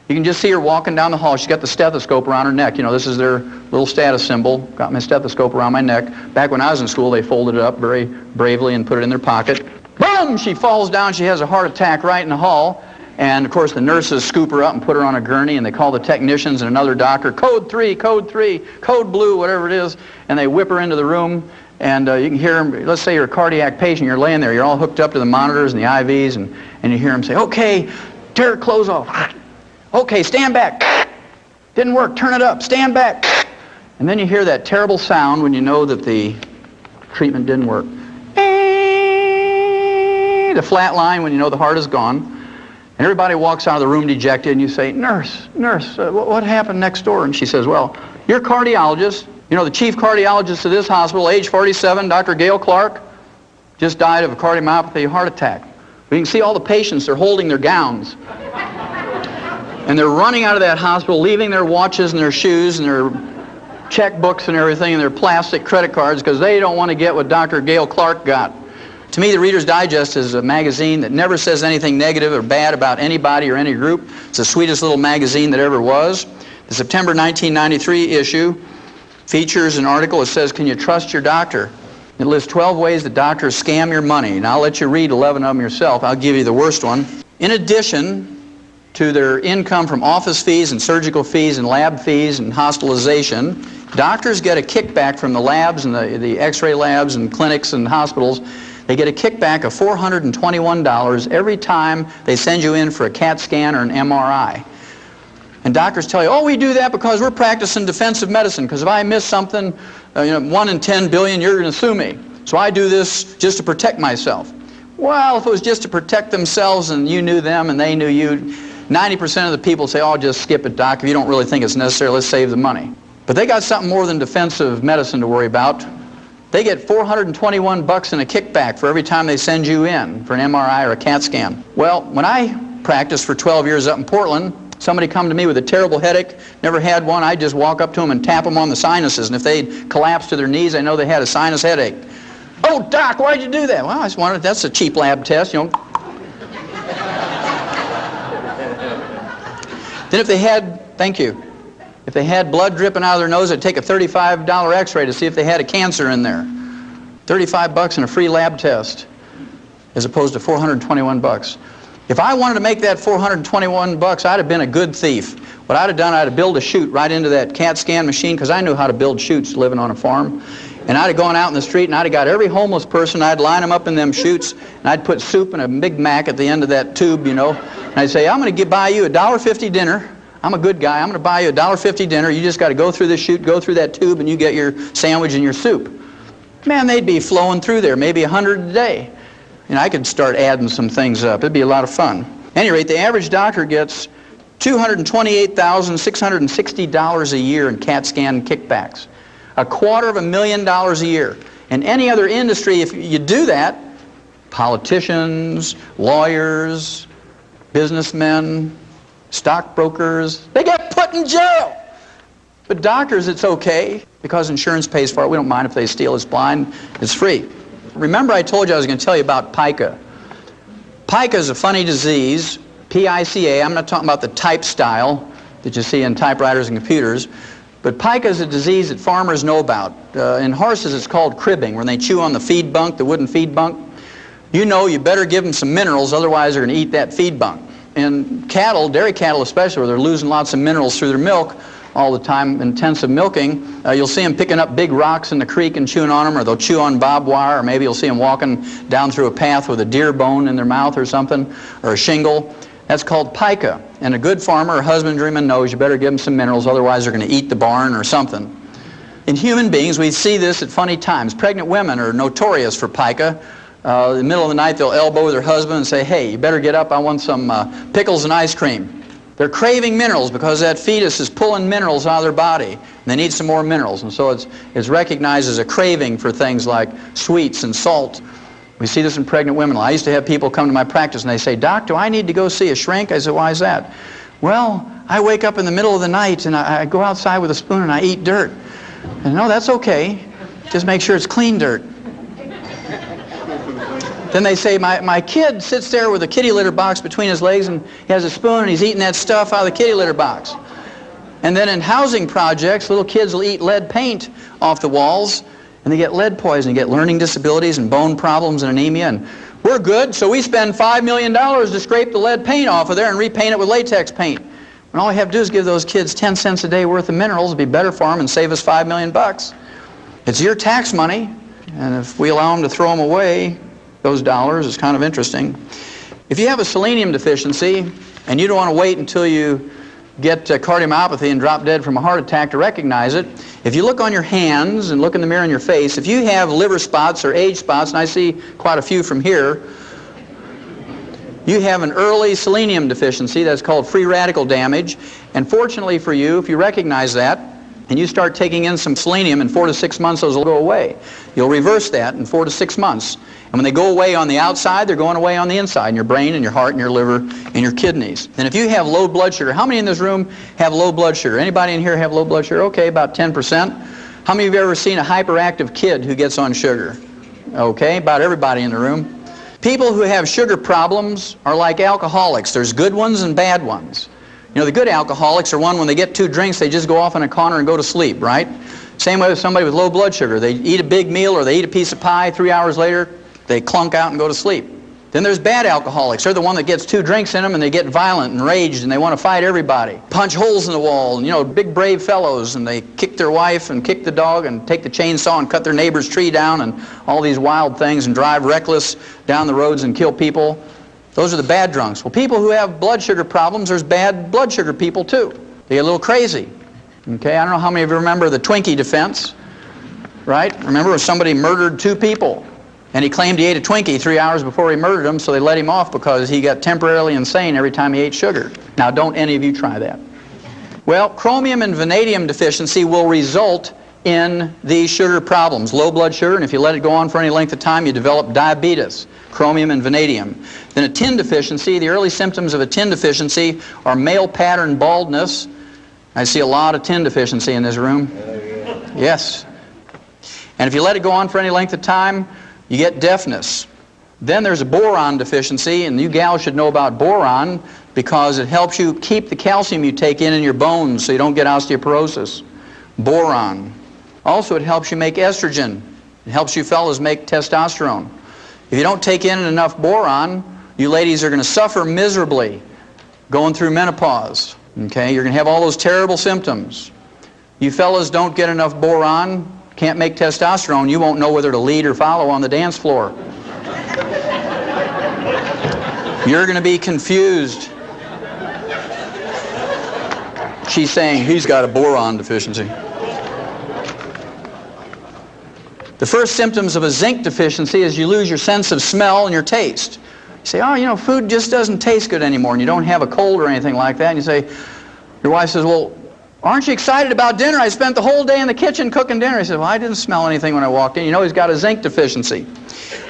You can just see her walking down the hall. She's got the stethoscope around her neck. You know, this is their little status symbol. Got my stethoscope around my neck. Back when I was in school, they folded it up very bravely and put it in their pocket. Boom! She falls down. She has a heart attack right in the hall. And, of course, the nurses scoop her up and put her on a gurney, and they call the technicians and another doctor, code 3, code blue, whatever it is, and they whip her into the room. And you can hear them, let's say you're a cardiac patient, you're laying there, you're all hooked up to the monitors and the IVs, and you hear them say, okay, tear her clothes off. Okay, stand back. Didn't work, turn it up, stand back. And then you hear that terrible sound when you know that the treatment didn't work. The flat line when you know the heart is gone. And everybody walks out of the room dejected, and you say, nurse, what happened next door? And she says, well, your cardiologist, you know, the chief cardiologist of this hospital, age 47, Dr. Gail Clark, just died of a cardiomyopathy heart attack. We can see all the patients, they're holding their gowns. And they're running out of that hospital, leaving their watches and their shoes and their checkbooks and everything and their plastic credit cards because they don't want to get what Dr. Gail Clark got. To me, the Reader's Digest is a magazine that never says anything negative or bad about anybody or any group. It's the sweetest little magazine that ever was. The September 1993 issue features an article that says, can you trust your doctor? It lists 12 ways that doctors scam your money. And I'll let you read 11 of them yourself. I'll give you the worst one. In addition to their income from office fees and surgical fees and lab fees and hospitalization, doctors get a kickback from the labs and the x-ray labs and clinics and hospitals. They get a kickback of $421 every time they send you in for a CAT scan or an MRI. And doctors tell you, oh, we do that because we're practicing defensive medicine, because if I miss something, 1 in 10 billion, you're going to sue me. So I do this just to protect myself. Well, if it was just to protect themselves and you knew them and they knew you, 90% of the people say, oh, just skip it, doc. If you don't really think it's necessary, let's save the money. But they got something more than defensive medicine to worry about. They get $421 in a kickback for every time they send you in for an MRI or a CAT scan. Well, when I practiced for 12 years up in Portland, somebody come to me with a terrible headache, never had one, I'd just walk up to them and tap them on the sinuses, and if they'd collapse to their knees, I know they had a sinus headache. Oh, doc, why'd you do that? Well, I just wanted, that's a cheap lab test, you know. Then if they had, thank you, if they had blood dripping out of their nose, I'd take a $35 x-ray to see if they had a cancer in there. $35 and a free lab test, as opposed to $421. If I wanted to make that $421, I'd have been a good thief. What I'd have done, I'd have built a chute right into that CAT scan machine, because I knew how to build chutes living on a farm. And I'd have gone out in the street and I'd have got every homeless person, I'd line them up in them chutes, and I'd put soup and a Big Mac at the end of that tube, you know. And I'd say, I'm going to buy you a $1.50 dinner. I'm a good guy. I'm going to buy you a $1.50 dinner. You just got to go through this chute, go through that tube, and you get your sandwich and your soup. Man, they'd be flowing through there, maybe 100 a day. And I could start adding some things up. It'd be a lot of fun. At any rate, the average doctor gets $228,660 a year in CAT scan kickbacks. $250,000 a year. In any other industry, if you do that, politicians, lawyers, businessmen, stockbrokers, they get put in jail. But doctors, it's okay, because insurance pays for it. We don't mind if they steal. It's blind. It's free. Remember I told you I was going to tell you about pica. Pica is a funny disease, P-I-C-A. I'm not talking about the type style that you see in typewriters and computers. But pica is a disease that farmers know about. In horses, it's called cribbing, when they chew on the feed bunk, the wooden feed bunk. You know you better give them some minerals, otherwise they're going to eat that feed bunk. In cattle, dairy cattle especially, where they're losing lots of minerals through their milk all the time, intensive milking, you'll see them picking up big rocks in the creek and chewing on them, or they'll chew on barbed wire, or maybe you'll see them walking down through a path with a deer bone in their mouth or something, or a shingle. That's called pica. And a good farmer or husbandryman knows you better give them some minerals, otherwise they're going to eat the barn or something. In human beings, we see this at funny times. Pregnant women are notorious for pica. In the middle of the night, they'll elbow their husband and say, hey, you better get up, I want some pickles and ice cream. They're craving minerals because that fetus is pulling minerals out of their body. And they need some more minerals. And so it's recognized as a craving for things like sweets and salt. We see this in pregnant women. I used to have people come to my practice and they say, "Doc, do I need to go see a shrink?" I said, "Why is that?" "Well, I wake up in the middle of the night and I go outside with a spoon and I eat dirt." And no, that's okay. Just make sure it's clean dirt. Then they say, my kid sits there with a kitty litter box between his legs and he has a spoon and he's eating that stuff out of the kitty litter box. And then in housing projects, little kids will eat lead paint off the walls and they get lead poisoning, get learning disabilities and bone problems and anemia. And we're good, so we spend $5 million to scrape the lead paint off of there and repaint it with latex paint. And all we have to do is give those kids 10 cents a day worth of minerals. It'd be better for them and save us $5 million. It's your tax money, and if we allow them to throw them away, those dollars, is kind of interesting. If you have a selenium deficiency and you don't want to wait until you get cardiomyopathy and drop dead from a heart attack to recognize it, if you look on your hands and look in the mirror in your face, if you have liver spots or age spots, and I see quite a few from here, you have an early selenium deficiency. That's called free radical damage. And fortunately for you, if you recognize that and you start taking in some selenium, in 4 to 6 months those will go away. You'll reverse that in 4 to 6 months. And when they go away on the outside, they're going away on the inside, in your brain and your heart and your liver and your kidneys. And if you have low blood sugar, how many in this room have low blood sugar? Anybody in here have low blood sugar? Okay, about 10%. How many of you have ever seen a hyperactive kid who gets on sugar? Okay, about everybody in the room. People who have sugar problems are like alcoholics. There's good ones and bad ones. You know, the good alcoholics are one, when they get 2 drinks, they just go off in a corner and go to sleep, right? Same way with somebody with low blood sugar. They eat a big meal or they eat a piece of pie, 3 hours later, they clunk out and go to sleep. Then there's bad alcoholics. They're the one that gets 2 drinks in them and they get violent and raged and they want to fight everybody. Punch holes in the wall, and, you know, big brave fellows, and they kick their wife and kick the dog and take the chainsaw and cut their neighbor's tree down and all these wild things and drive reckless down the roads and kill people. Those are the bad drunks. Well, people who have blood sugar problems, there's bad blood sugar people too. They get a little crazy. Okay, I don't know how many of you remember the Twinkie defense, right? Remember when somebody murdered 2 people and he claimed he ate a Twinkie 3 hours before he murdered them, so they let him off because he got temporarily insane every time he ate sugar. Now, don't any of you try that. Well, chromium and vanadium deficiency will result in these sugar problems, low blood sugar, and if you let it go on for any length of time, you develop diabetes, chromium and vanadium. Then a tin deficiency, the early symptoms of a tin deficiency are male pattern baldness. I see a lot of tin deficiency in this room. Yes. And if you let it go on for any length of time, you get deafness. Then there's a boron deficiency, and you gals should know about boron because it helps you keep the calcium you take in your bones so you don't get osteoporosis. Boron. Also, it helps you make estrogen. It helps you fellas make testosterone. If you don't take in enough boron, you ladies are going to suffer miserably going through menopause. Okay, you're going to have all those terrible symptoms. You fellas don't get enough boron, can't make testosterone, you won't know whether to lead or follow on the dance floor. You're going to be confused. She's saying he's got a boron deficiency. The first symptoms of a zinc deficiency is you lose your sense of smell and your taste. You say, oh, you know, food just doesn't taste good anymore, and you don't have a cold or anything like that. And you say, your wife says, well, aren't you excited about dinner? I spent the whole day in the kitchen cooking dinner. He said, well, I didn't smell anything when I walked in. You know, he's got a zinc deficiency.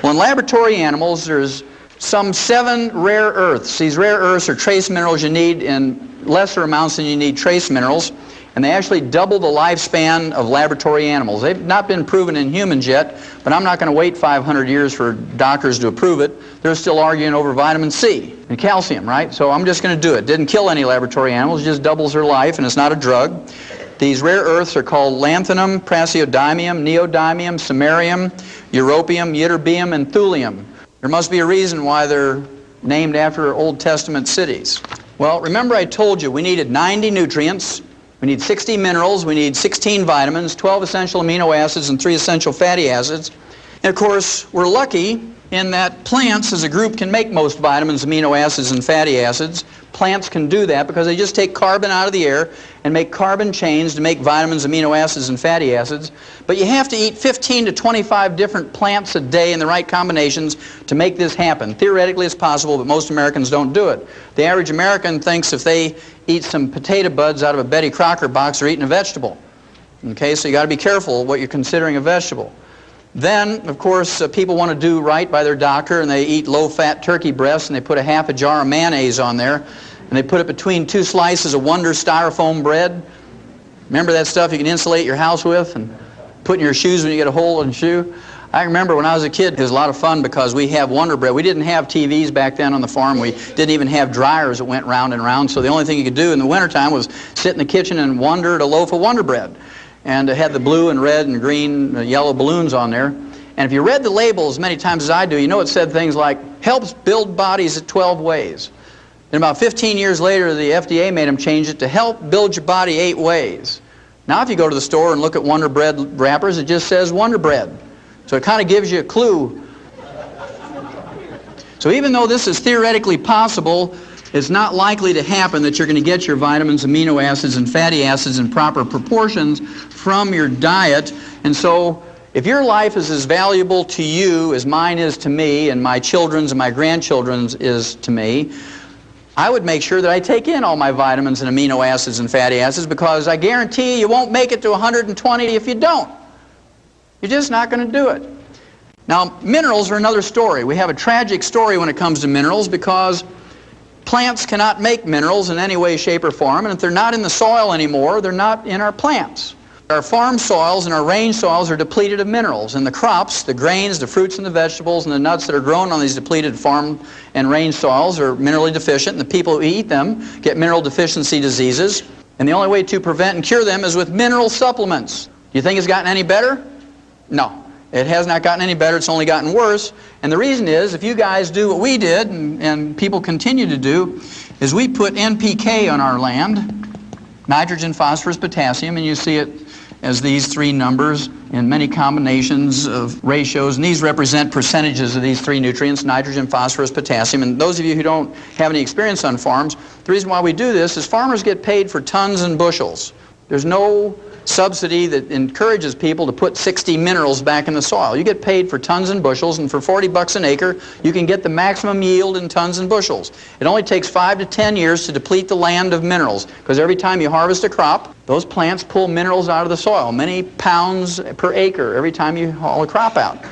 Well, in laboratory animals, there's some 7 rare earths. These rare earths are trace minerals you need in lesser amounts than you need trace minerals, and they actually double the lifespan of laboratory animals. They've not been proven in humans yet, but I'm not going to wait 500 years for doctors to approve it. They're still arguing over vitamin C and calcium, right? So I'm just going to do it. Didn't kill any laboratory animals, it just doubles their life, and it's not a drug. These rare earths are called lanthanum, praseodymium, neodymium, samarium, europium, ytterbium, and thulium. There must be a reason why they're named after Old Testament cities. Well, remember I told you we needed 90 nutrients, we need 60 minerals, we need 16 vitamins, 12 essential amino acids, and 3 essential fatty acids. And of course, we're lucky in that plants as a group can make most vitamins, amino acids, and fatty acids. Plants can do that because they just take carbon out of the air and make carbon chains to make vitamins, amino acids, and fatty acids. But you have to eat 15 to 25 different plants a day in the right combinations to make this happen. Theoretically, it's possible, but most Americans don't do it. The average American thinks if they eat some potato buds out of a Betty Crocker box, they're eating a vegetable. Okay, so you got to be careful what you're considering a vegetable. Then, of course, people want to do right by their doctor, and they eat low-fat turkey breasts, and they put a half a jar of mayonnaise on there, and they put it between 2 slices of Wonder styrofoam bread. Remember that stuff you can insulate your house with and put in your shoes when you get a hole in the shoe? I remember when I was a kid, it was a lot of fun because we have Wonder Bread. We didn't have TVs back then on the farm. We didn't even have dryers that went round and round, so the only thing you could do in the wintertime was sit in the kitchen and wonder at a loaf of Wonder Bread. And it had the blue and red and green yellow balloons on there. And if you read the labels many times as I do, you know it said things like, helps build bodies at 12 ways. And about 15 years later, the FDA made them change it to help build your body 8 ways. Now if you go to the store and look at Wonder Bread wrappers, it just says Wonder Bread. So it kind of gives you a clue. So even though this is theoretically possible, it's not likely to happen that you're going to get your vitamins, amino acids, and fatty acids in proper proportions from your diet. And so if your life is as valuable to you as mine is to me, and my children's and my grandchildren's is to me, I would make sure that I take in all my vitamins and amino acids and fatty acids, because I guarantee you won't make it to 120 if you don't. You're just not going to do it. Now, minerals are another story. We have a tragic story when it comes to minerals, because plants cannot make minerals in any way, shape, or form, and if they're not in the soil anymore, they're not in our plants. Our farm soils and our range soils are depleted of minerals, and the crops, the grains, the fruits and the vegetables, and the nuts that are grown on these depleted farm and range soils are minerally deficient, and the people who eat them get mineral deficiency diseases, and the only way to prevent and cure them is with mineral supplements. Do you think it's gotten any better? No. It has not gotten any better, it's only gotten worse. And the reason is, if you guys do what we did, and people continue to do, is we put NPK on our land, nitrogen, phosphorus, potassium, and you see it as these 3 numbers in many combinations of ratios, and these represent percentages of these 3 nutrients, nitrogen, phosphorus, potassium. And those of you who don't have any experience on farms, the reason why we do this is farmers get paid for tons and bushels. There's no subsidy that encourages people to put 60 minerals back in the soil. You get paid for tons and bushels, and for 40 bucks an acre, you can get the maximum yield in tons and bushels. It only takes 5 to 10 years to deplete the land of minerals, because every time you harvest a crop, those plants pull minerals out of the soil, many pounds per acre every time you haul a crop out.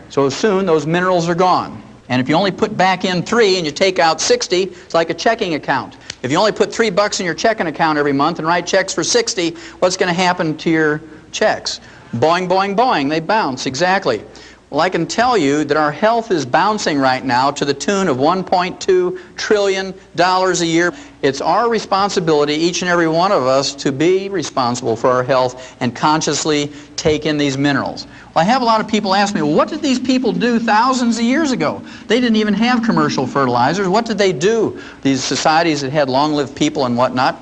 So soon those minerals are gone. And if you only put back in 3 and you take out 60, it's like a checking account. If you only put $3 in your checking account every month and write checks for 60, what's going to happen to your checks? Boing, boing, boing, they bounce, exactly. Well, I can tell you that our health is bouncing right now to the tune of $1.2 trillion a year. It's our responsibility, each and every one of us, to be responsible for our health and consciously take in these minerals. Well, I have a lot of people ask me, well, what did these people do thousands of years ago? They didn't even have commercial fertilizers. What did they do, these societies that had long-lived people and whatnot?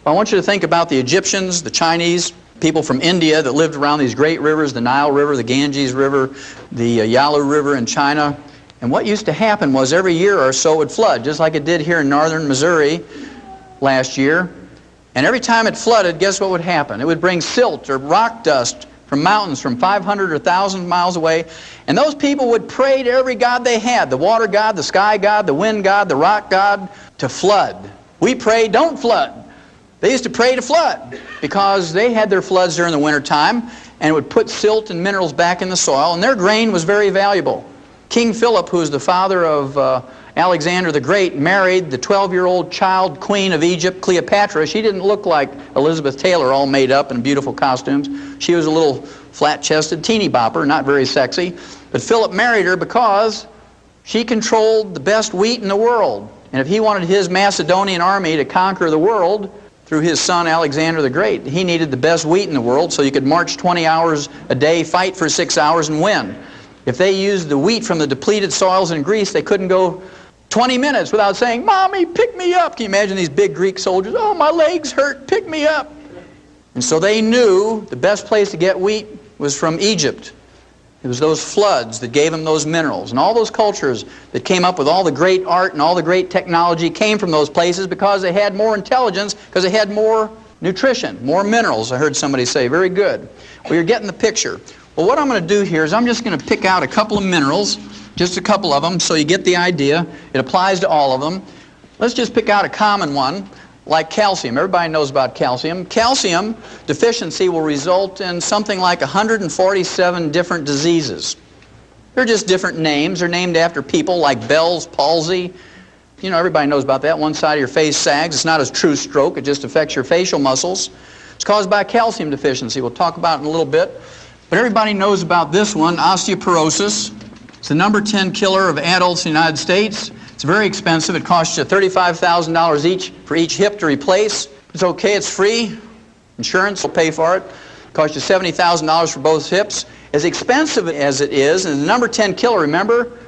Well, I want you to think about the Egyptians, the Chinese, people from India that lived around these great rivers, the Nile River, the Ganges River, the Yalu River in China. And what used to happen was every year or so it would flood, just like it did here in northern Missouri last year. And every time it flooded, guess what would happen? It would bring silt or rock dust from mountains from 500 or 1,000 miles away. And those people would pray to every god they had, the water god, the sky god, the wind god, the rock god, to flood. We pray, don't flood. They used to pray to flood because they had their floods during the wintertime, and it would put silt and minerals back in the soil, and their grain was very valuable. King Philip, who was the father of Alexander the Great, married the 12-year-old child queen of Egypt, Cleopatra. She didn't look like Elizabeth Taylor, all made up in beautiful costumes. She was a little flat-chested teeny bopper, not very sexy. But Philip married her because she controlled the best wheat in the world. And if he wanted his Macedonian army to conquer the world through his son Alexander the Great, he needed the best wheat in the world, so you could march 20 hours a day, fight for 6 hours, and win. If they used the wheat from the depleted soils in Greece, they couldn't go 20 minutes without saying, "Mommy, pick me up." Can you imagine these big Greek soldiers? "Oh, my legs hurt, pick me up." And so they knew the best place to get wheat was from Egypt. It was those floods that gave them those minerals. And all those cultures that came up with all the great art and all the great technology came from those places because they had more intelligence, because they had more nutrition, more minerals, I heard somebody say. Very good. Well, you're getting the picture. Well, what I'm going to do here is I'm just going to pick out a couple of minerals, just a couple of them, so you get the idea. It applies to all of them. Let's just pick out a common one, like calcium. Everybody knows about calcium. Calcium deficiency will result in something like 147 different diseases. They're just different names. They're named after people like Bell's palsy. You know, everybody knows about that. One side of your face sags. It's not a true stroke. It just affects your facial muscles. It's caused by calcium deficiency. We'll talk about it in a little bit. But everybody knows about this one, osteoporosis. It's the number 10 killer of adults in the United States. It's very expensive. It costs you $35,000 each for each hip to replace. It's okay. It's free. Insurance will pay for it. It costs you $70,000 for both hips. As expensive as it is, and the number 10 killer, remember,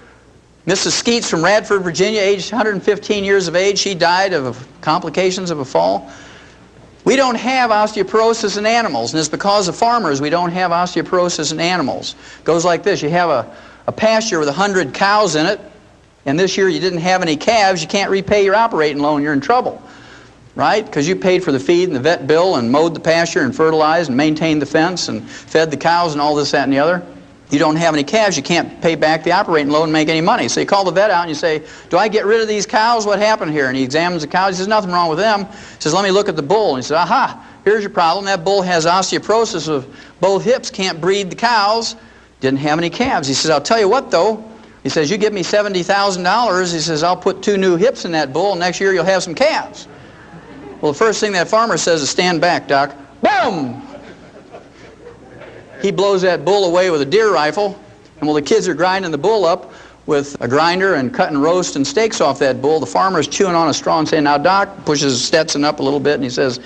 Mrs. Skeets from Radford, Virginia, aged 115 years of age, she died of complications of a fall. We don't have osteoporosis in animals, and it's because of farmers we don't have osteoporosis in animals. It goes like this. You have a pasture with 100 cows in it, and this year you didn't have any calves, you can't repay your operating loan, you're in trouble, right? Because you paid for the feed and the vet bill and mowed the pasture and fertilized and maintained the fence and fed the cows and all this, that, and the other. You don't have any calves, you can't pay back the operating loan and make any money. So you call the vet out and you say, do I get rid of these cows? What happened here? And he examines the cows. He says, nothing wrong with them. He says, let me look at the bull. And he says, aha, here's your problem. That bull has osteoporosis of both hips, can't breed the cows, didn't have any calves. He says, I'll tell you what though. He says, you give me $70,000. He says, I'll put 2 new hips in that bull, and next year you'll have some calves. Well, the first thing that farmer says is, stand back, Doc. Boom! He blows that bull away with a deer rifle, and while the kids are grinding the bull up with a grinder and cutting roast and steaks off that bull, the farmer is chewing on a straw and saying, now, Doc, pushes Stetson up a little bit, and he says,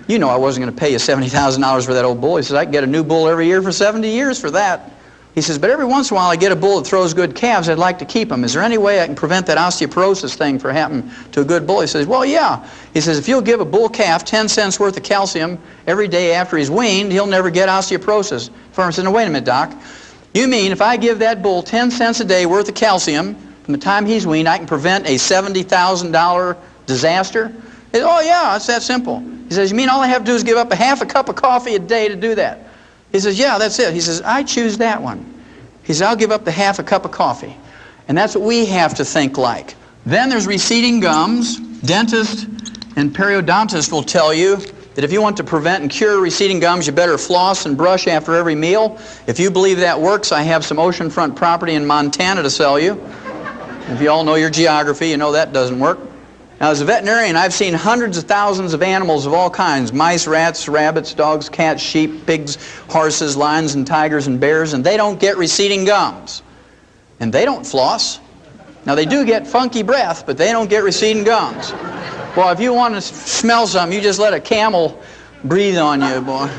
you know I wasn't going to pay you $70,000 for that old bull. He says, I can get a new bull every year for 70 years for that. He says, but every once in a while I get a bull that throws good calves. I'd like to keep them. Is there any way I can prevent that osteoporosis thing from happening to a good bull? He says, well, yeah. He says, if you'll give a bull calf 10 cents worth of calcium every day after he's weaned, he'll never get osteoporosis. The farmer says, no, wait a minute, Doc. You mean if I give that bull 10 cents a day worth of calcium from the time he's weaned, I can prevent a $70,000 disaster? He says, oh, yeah, it's that simple. He says, you mean all I have to do is give up a half a cup of coffee a day to do that? He says, yeah, that's it. He says, I choose that one. He says, I'll give up the half a cup of coffee. And that's what we have to think like. Then there's receding gums. Dentists and periodontists will tell you that if you want to prevent and cure receding gums, you better floss and brush after every meal. If you believe that works, I have some oceanfront property in Montana to sell you. If you all know your geography, you know that doesn't work. Now, as a veterinarian, I've seen hundreds of thousands of animals of all kinds, mice, rats, rabbits, dogs, cats, sheep, pigs, horses, lions, and tigers, and bears, and they don't get receding gums. And they don't floss. Now, they do get funky breath, but they don't get receding gums. Well, if you want to smell something, you just let a camel breathe on you, boy.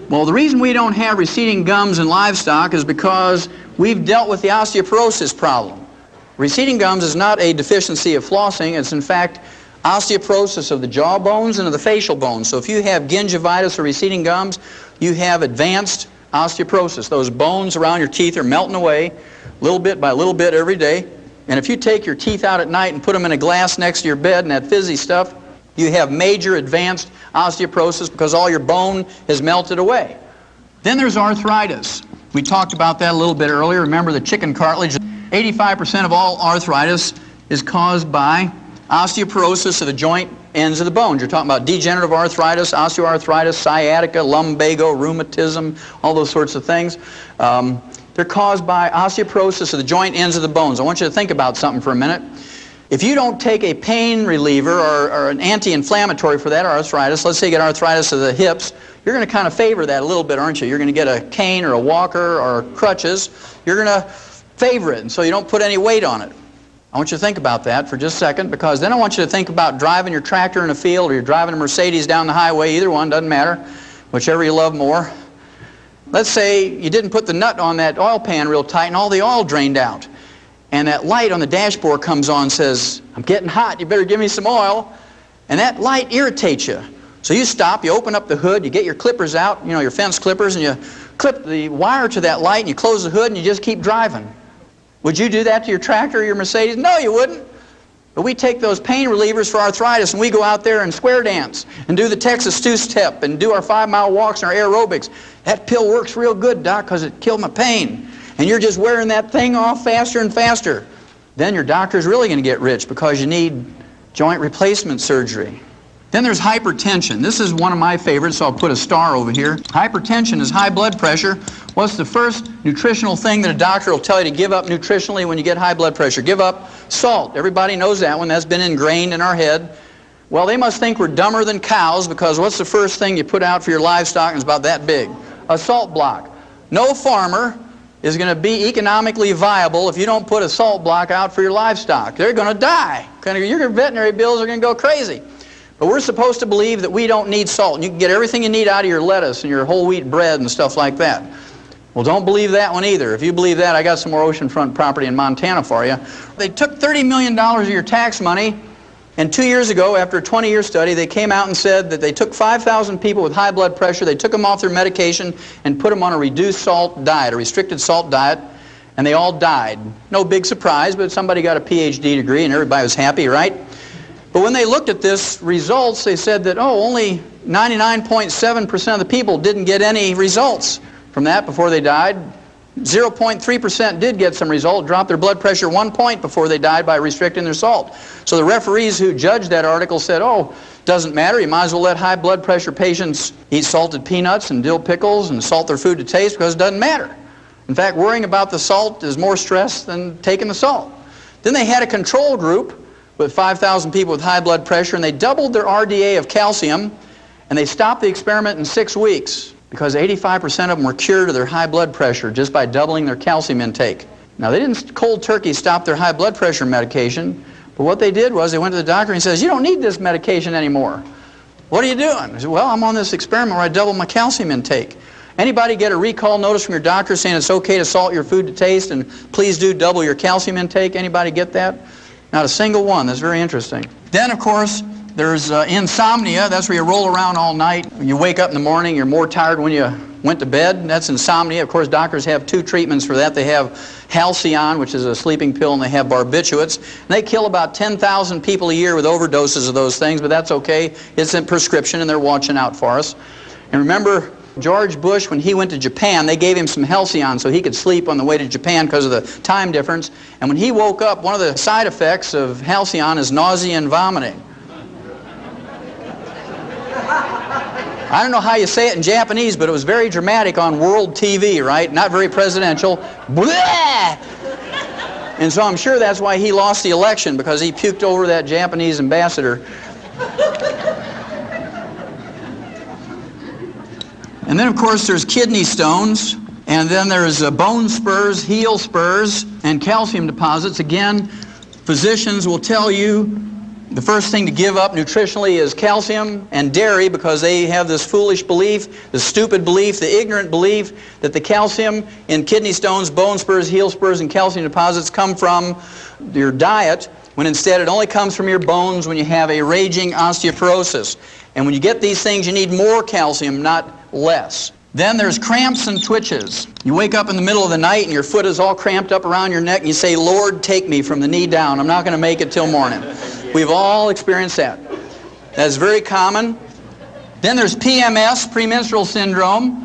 Well, the reason we don't have receding gums in livestock is because we've dealt with the osteoporosis problem. Receding gums is not a deficiency of flossing. It's, in fact, osteoporosis of the jaw bones and of the facial bones. So if you have gingivitis or receding gums, you have advanced osteoporosis. Those bones around your teeth are melting away little bit by little bit every day. And if you take your teeth out at night and put them in a glass next to your bed and that fizzy stuff, you have major advanced osteoporosis because all your bone has melted away. Then there's arthritis. We talked about that a little bit earlier. Remember the chicken cartilage? 85% of all arthritis is caused by osteoporosis of the joint ends of the bones. You're talking about degenerative arthritis, osteoarthritis, sciatica, lumbago, rheumatism, all those sorts of things. They're caused by osteoporosis of the joint ends of the bones. I want you to think about something for a minute. If you don't take a pain reliever or an anti-inflammatory for that arthritis, let's say you get arthritis of the hips, you're going to kind of favor that a little bit, aren't you? You're going to get a cane or a walker or crutches. You're going to favor it, and so you don't put any weight on it. I want you to think about that for just a second, because then I want you to think about driving your tractor in a field or you're driving a Mercedes down the highway. Either one, doesn't matter, whichever you love more. Let's say you didn't put the nut on that oil pan real tight and all the oil drained out. And that light on the dashboard comes on and says, I'm getting hot, you better give me some oil. And that light irritates you. So you stop, you open up the hood, you get your clippers out, you know, your fence clippers, and you clip the wire to that light, and you close the hood, and you just keep driving. Would you do that to your tractor or your Mercedes? No, you wouldn't. But we take those pain relievers for arthritis, and we go out there and square dance and do the Texas two-step and do our 5-mile walks and our aerobics. That pill works real good, Doc, because it killed my pain. And you're just wearing that thing off faster and faster. Then your doctor's really going to get rich because you need joint replacement surgery. Then there's hypertension. This is one of my favorites, so I'll put a star over here. Hypertension is high blood pressure. What's the first nutritional thing that a doctor will tell you to give up nutritionally when you get high blood pressure? Give up salt. Everybody knows that one. That's been ingrained in our head. Well, they must think we're dumber than cows, because what's the first thing you put out for your livestock, and it's about that big? A salt block. No farmer is going to be economically viable if you don't put a salt block out for your livestock. They're going to die. Your veterinary bills are going to go crazy. But we're supposed to believe that we don't need salt, and you can get everything you need out of your lettuce and your whole wheat bread and stuff like that. Well, don't believe that one either. If you believe that, I got some more oceanfront property in Montana for you. They took $30 million of your tax money, and 2 years ago, after a 20-year study, they came out and said that they took 5,000 people with high blood pressure, they took them off their medication and put them on a reduced salt diet, a restricted salt diet, and they all died. No big surprise, but somebody got a PhD degree and everybody was happy, right? But when they looked at this results, they said that, oh, only 99.7% of the people didn't get any results from that before they died. 0.3% did get some result, dropped their blood pressure 1 point before they died by restricting their salt. So the referees who judged that article said, oh, doesn't matter, you might as well let high blood pressure patients eat salted peanuts and dill pickles and salt their food to taste, because it doesn't matter. In fact, worrying about the salt is more stress than taking the salt. Then they had a control group with 5,000 people with high blood pressure, and they doubled their RDA of calcium, and they stopped the experiment in 6 weeks, because 85% of them were cured of their high blood pressure just by doubling their calcium intake. Now, they didn't cold turkey stop their high blood pressure medication, but what they did was they went to the doctor and he says, you don't need this medication anymore. What are you doing? I said, well, I'm on this experiment where I double my calcium intake. Anybody get a recall notice from your doctor saying it's okay to salt your food to taste and please do double your calcium intake? Anybody get that? Not a single one. That's very interesting. Then, of course, there's insomnia. That's where you roll around all night. You wake up in the morning, you're more tired when you went to bed. That's insomnia. Of course, doctors have 2 treatments for that. They have Halcyon, which is a sleeping pill, and they have barbiturates. And they kill about 10,000 people a year with overdoses of those things, but that's okay. It's a prescription, and they're watching out for us. And remember, George Bush, when he went to Japan, they gave him some Halcyon so he could sleep on the way to Japan because of the time difference. And when he woke up, one of the side effects of Halcyon is nausea and vomiting. I don't know how you say it in Japanese, but it was very dramatic on world TV, right? Not very presidential. Blah! And so I'm sure that's why he lost the election, because he puked over that Japanese ambassador. And then, of course, there's kidney stones, and then there's bone spurs, heel spurs, and calcium deposits. Again, physicians will tell you the first thing to give up nutritionally is calcium and dairy, because they have this foolish belief, the stupid belief, the ignorant belief that the calcium in kidney stones, bone spurs, heel spurs, and calcium deposits come from your diet, when instead it only comes from your bones when you have a raging osteoporosis. And when you get these things, you need more calcium, not less. Then there's cramps and twitches. You wake up in the middle of the night and your foot is all cramped up around your neck and you say, Lord, take me from the knee down. I'm not going to make it till morning. We've all experienced that. That's very common. Then there's PMS, premenstrual syndrome.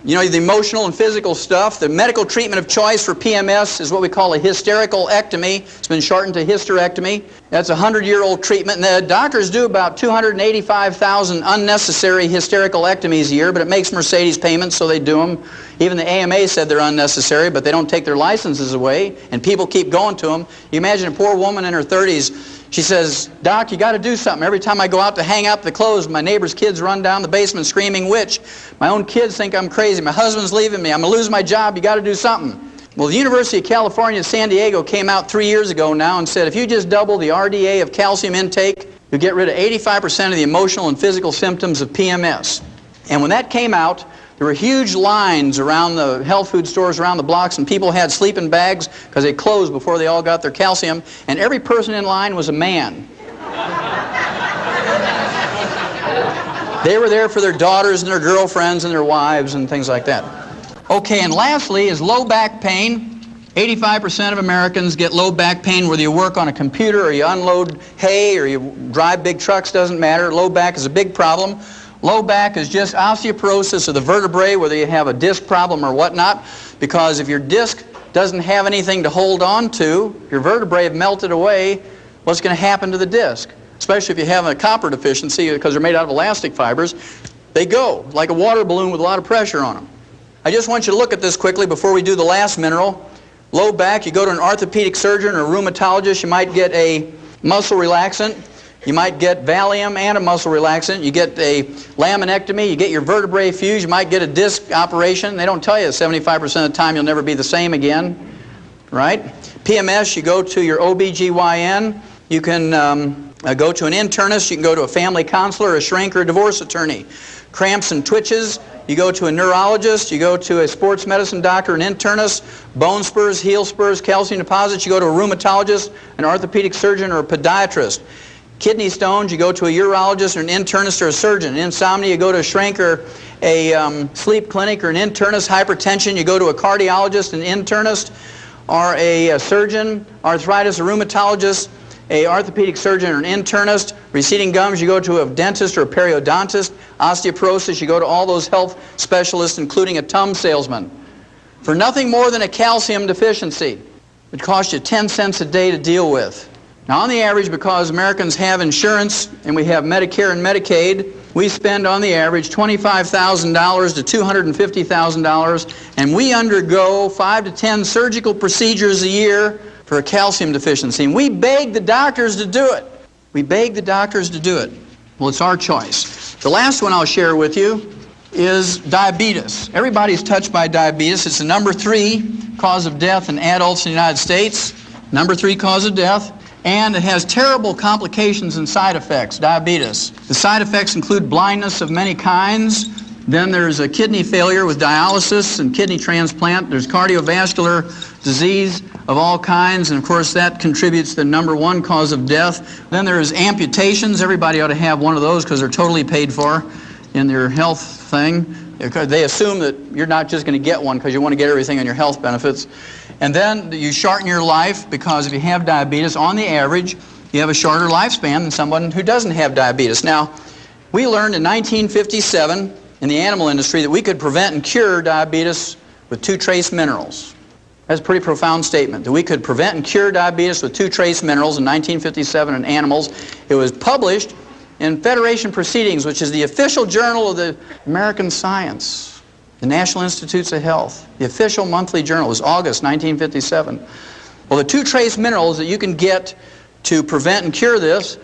You know, the emotional and physical stuff. The medical treatment of choice for PMS is what we call a hysterical ectomy. It's been shortened to hysterectomy. That's a 100-year-old treatment. And the doctors do about 285,000 unnecessary hysterical ectomies a year, but it makes Mercedes payments, so they do them. Even the AMA said they're unnecessary, but they don't take their licenses away, and people keep going to them. You imagine a poor woman in her 30s. She says, Doc, you got to do something. Every time I go out to hang up the clothes, my neighbor's kids run down the basement screaming witch. My own kids think I'm crazy. My husband's leaving me. I'm going to lose my job. You got to do something. Well, the University of California, San Diego came out 3 years ago now and said if you just double the RDA of calcium intake, you get rid of 85% of the emotional and physical symptoms of PMS. And when that came out, there were huge lines around the health food stores around the blocks, and people had sleeping bags because they closed before they all got their calcium, and every person in line was a man. They were there for their daughters and their girlfriends and their wives and things like that. Okay, and lastly is low back pain. 85% of Americans get low back pain whether you work on a computer or you unload hay or you drive big trucks, doesn't matter. Low back is a big problem. Low back is just osteoporosis of the vertebrae, whether you have a disc problem or whatnot, because if your disc doesn't have anything to hold on to, your vertebrae have melted away, what's going to happen to the disc? Especially if you have a copper deficiency, because they're made out of elastic fibers, they go like a water balloon with a lot of pressure on them. I just want you to look at this quickly before we do the last mineral. Low back, you go to an orthopedic surgeon or a rheumatologist, you might get a muscle relaxant. You might get Valium and a muscle relaxant. You get a laminectomy. You get your vertebrae fused. You might get a disc operation. They don't tell you 75% of the time you'll never be the same again, right? PMS, you go to your OBGYN. You can go to an internist. You can go to a family counselor, a shrink, or a divorce attorney. Cramps and twitches, you go to a neurologist. You go to a sports medicine doctor, an internist. Bone spurs, heel spurs, calcium deposits, you go to a rheumatologist, an orthopedic surgeon, or a podiatrist. Kidney stones, you go to a urologist or an internist or a surgeon. Insomnia, you go to a shrink or a sleep clinic or an internist. Hypertension, you go to a cardiologist, an internist, or a surgeon. Arthritis, a rheumatologist, a orthopedic surgeon or an internist. Receding gums, you go to a dentist or a periodontist. Osteoporosis, you go to all those health specialists, including a thumb salesman. For nothing more than a calcium deficiency, it costs you 10 cents a day to deal with. Now, on the average, because Americans have insurance and we have Medicare and Medicaid, we spend on the average $25,000 to $250,000, and we undergo 5 to 10 surgical procedures a year for a calcium deficiency. And we beg the doctors to do it. We beg the doctors to do it. Well, it's our choice. The last one I'll share with you is diabetes. Everybody's touched by diabetes. It's the number 3 cause of death in adults in the United States. Number 3 cause of death. And it has terrible complications and side effects, diabetes. The side effects include blindness of many kinds. Then there's a kidney failure with dialysis and kidney transplant. There's cardiovascular disease of all kinds, and of course that contributes to the number 1 cause of death. Then there's amputations. Everybody ought to have one of those because they're totally paid for in their health thing. They assume that you're not just going to get one because you want to get everything on your health benefits. And then you shorten your life because if you have diabetes, on the average, you have a shorter lifespan than someone who doesn't have diabetes. Now, we learned in 1957 in the animal industry that we could prevent and cure diabetes with 2 trace minerals. That's a pretty profound statement, that we could prevent and cure diabetes with 2 trace minerals in 1957 in animals. It was published in Federation Proceedings, which is the official journal of the American Science, the National Institutes of Health. The official monthly journal was August 1957. Well, the 2 trace minerals that you can get to prevent and cure this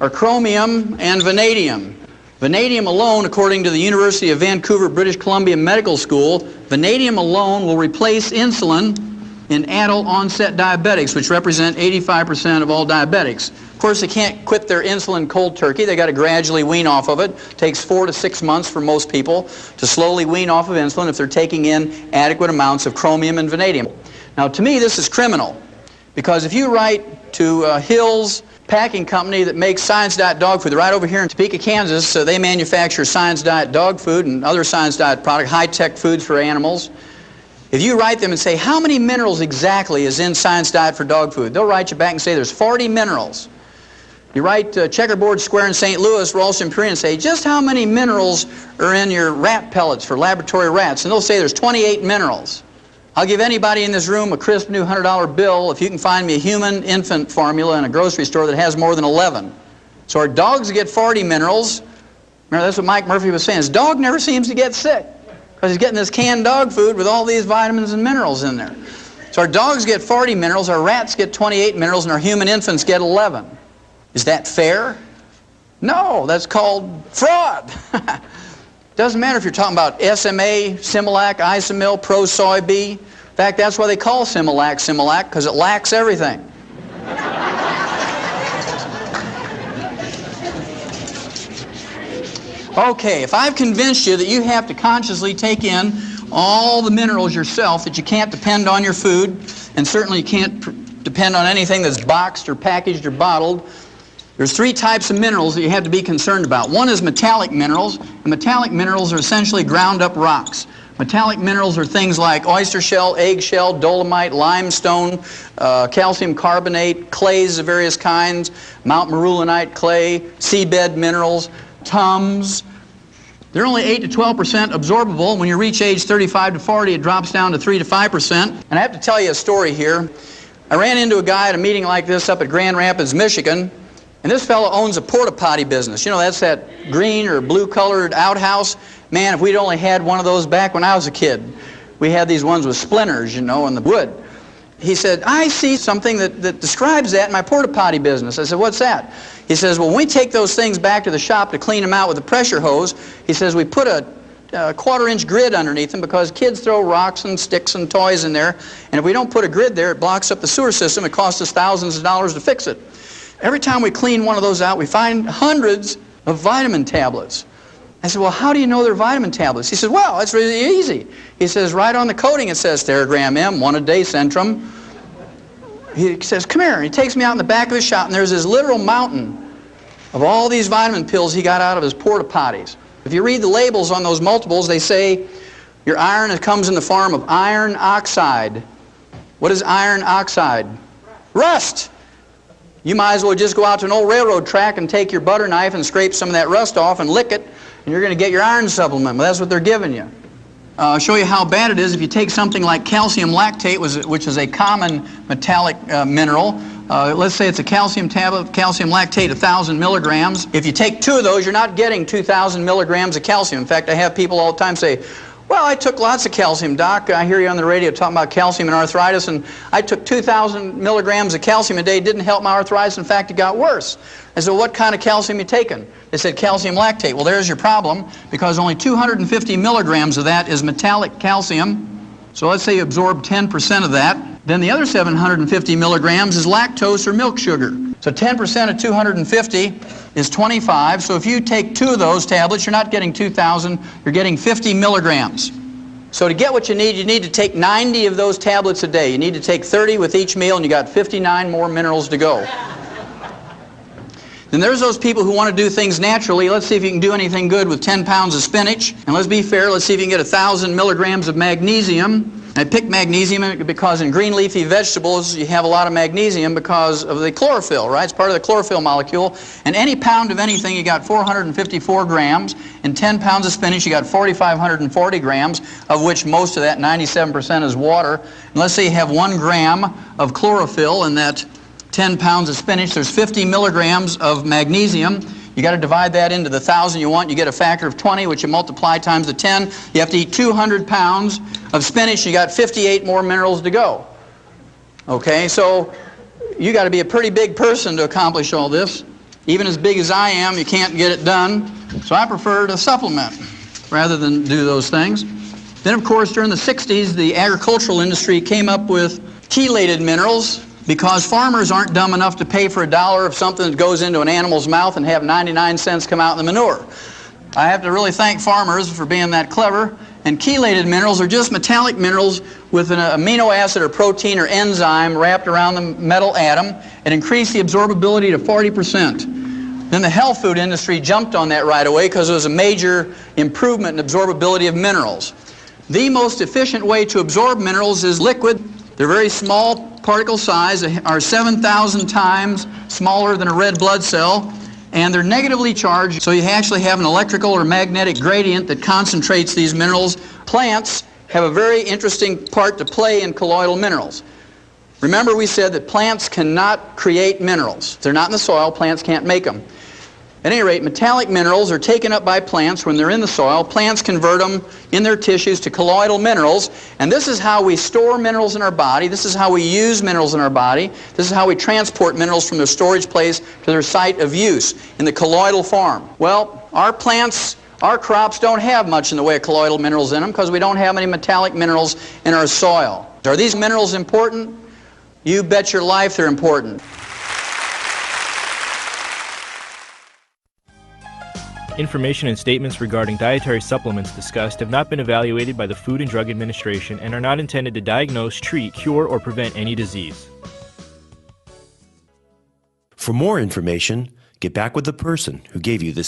are chromium and vanadium. Vanadium alone, according to the University of Vancouver, British Columbia Medical School, vanadium alone will replace insulin in adult onset diabetics, which represent 85% of all diabetics. Of course, they can't quit their insulin cold turkey. They got to gradually wean off of it. It takes 4 to 6 months for most people to slowly wean off of insulin if they're taking in adequate amounts of chromium and vanadium. Now, to me, this is criminal, because if you write to Hill's packing company that makes Science Diet dog food, they're right over here in Topeka, Kansas, so they manufacture Science Diet dog food and other Science Diet products, high-tech foods for animals. If you write them and say, how many minerals exactly is in Science Diet for dog food? They'll write you back and say there's 40 minerals. You write Checkerboard Square in St. Louis, Ralston, Peoria, and say, just how many minerals are in your rat pellets for laboratory rats? And they'll say there's 28 minerals. I'll give anybody in this room a crisp new $100 bill if you can find me a human infant formula in a grocery store that has more than 11. So our dogs get 40 minerals. Remember, that's what Mike Murphy was saying. His dog never seems to get sick because he's getting this canned dog food with all these vitamins and minerals in there. So our dogs get 40 minerals, our rats get 28 minerals, and our human infants get 11. Is that fair? No, that's called fraud. Doesn't matter if you're talking about SMA, Similac, Isomil, Pro Soy B. In fact, that's why they call Similac Similac, because it lacks everything. Okay, if I've convinced you that you have to consciously take in all the minerals yourself, that you can't depend on your food, and certainly you can't depend on anything that's boxed or packaged or bottled, There's three types of minerals that you have to be concerned about. One is metallic minerals, and metallic minerals are essentially ground up rocks. Metallic minerals are things like oyster shell, egg shell, dolomite, limestone, calcium carbonate, clays of various kinds, Mount Marulanite clay, seabed minerals, tums. They're only 8 to 12% absorbable. When you reach age 35 to 40, it drops down to 3 to 5%. And I have to tell you a story here. I ran into a guy at a meeting like this up at Grand Rapids, Michigan, and this fellow owns a porta potty business. You know, that's that green or blue colored outhouse. Man, if we'd only had one of those back when I was a kid. We had these ones with splinters, you know, in the wood. He said, I see something that describes that in my porta potty business. I said, what's that? He says, well, when we take those things back to the shop to clean them out with a pressure hose, he says, we put a quarter-inch grid underneath them because kids throw rocks and sticks and toys in there, and if we don't put a grid there, it blocks up the sewer system. It costs us thousands of dollars to fix it. Every time we clean one of those out, we find hundreds of vitamin tablets. I said, well, how do you know they're vitamin tablets? He says, well, it's really easy. He says, right on the coating it says Theragram M, 1 a day Centrum. He says, come here. And he takes me out in the back of his shop, and there's this literal mountain of all these vitamin pills he got out of his porta potties. If you read the labels on those multiples, they say your iron comes in the form of iron oxide. What is iron oxide? Rust. You might as well just go out to an old railroad track and take your butter knife and scrape some of that rust off and lick it, and you're going to get your iron supplement. Well, that's what they're giving you. I'll show you how bad it is if you take something like calcium lactate, which is a common metallic mineral. Let's say it's a calcium tablet, calcium lactate, 1,000 milligrams. If you take 2 of those, you're not getting 2,000 milligrams of calcium. In fact, I have people all the time say, well, I took lots of calcium, Doc. I hear you on the radio talking about calcium and arthritis, and I took 2,000 milligrams of calcium a day. It didn't help my arthritis. In fact, it got worse. I said, well, what kind of calcium you taking? They said calcium lactate. Well, there's your problem, because only 250 milligrams of that is metallic calcium. So let's say you absorb 10% of that. Then the other 750 milligrams is lactose or milk sugar. So 10% of 250 is 25. So if you take 2 of those tablets, you're not getting 2,000, you're getting 50 milligrams. So to get what you need to take 90 of those tablets a day. You need to take 30 with each meal, and you got 59 more minerals to go. Then there's those people who want to do things naturally. Let's see if you can do anything good with 10 pounds of spinach. And let's be fair, let's see if you can get 1,000 milligrams of magnesium. I picked magnesium because in green leafy vegetables you have a lot of magnesium because of the chlorophyll, right? It's part of the chlorophyll molecule. And any pound of anything, you got 454 grams. In 10 pounds of spinach, you got 4,540 grams, of which most of that, 97%, is water. And let's say you have 1 gram of chlorophyll in that 10 pounds of spinach. There's 50 milligrams of magnesium. You got to divide that into the 1,000 you want. You get a factor of 20, which you multiply times the 10. You have to eat 200 pounds of spinach. You got 58 more minerals to go. Okay, so you got to be a pretty big person to accomplish all this. Even as big as I am, you can't get it done. So I prefer to supplement rather than do those things. Then, of course, during the 60s, the agricultural industry came up with chelated minerals, because farmers aren't dumb enough to pay for $1 of something that goes into an animal's mouth and have 99 cents come out in the manure. I have to really thank farmers for being that clever. And chelated minerals are just metallic minerals with an amino acid or protein or enzyme wrapped around the metal atom and increase the absorbability to 40%. Then the health food industry jumped on that right away because it was a major improvement in absorbability of minerals. The most efficient way to absorb minerals is liquid. They're very small particle size, are 7,000 times smaller than a red blood cell, and they're negatively charged, so you actually have an electrical or magnetic gradient that concentrates these minerals. Plants have a very interesting part to play in colloidal minerals. Remember, we said that plants cannot create minerals. If they're not in the soil, plants can't make them. At any rate, metallic minerals are taken up by plants when they're in the soil. Plants convert them in their tissues to colloidal minerals, and this is how we store minerals in our body. This is how we use minerals in our body. This is how we transport minerals from their storage place to their site of use in the colloidal form. Well, our plants, our crops don't have much in the way of colloidal minerals in them because we don't have any metallic minerals in our soil. Are these minerals important? You bet your life they're important. Information and statements regarding dietary supplements discussed have not been evaluated by the Food and Drug Administration and are not intended to diagnose, treat, cure, or prevent any disease. For more information, Get back with the person who gave you this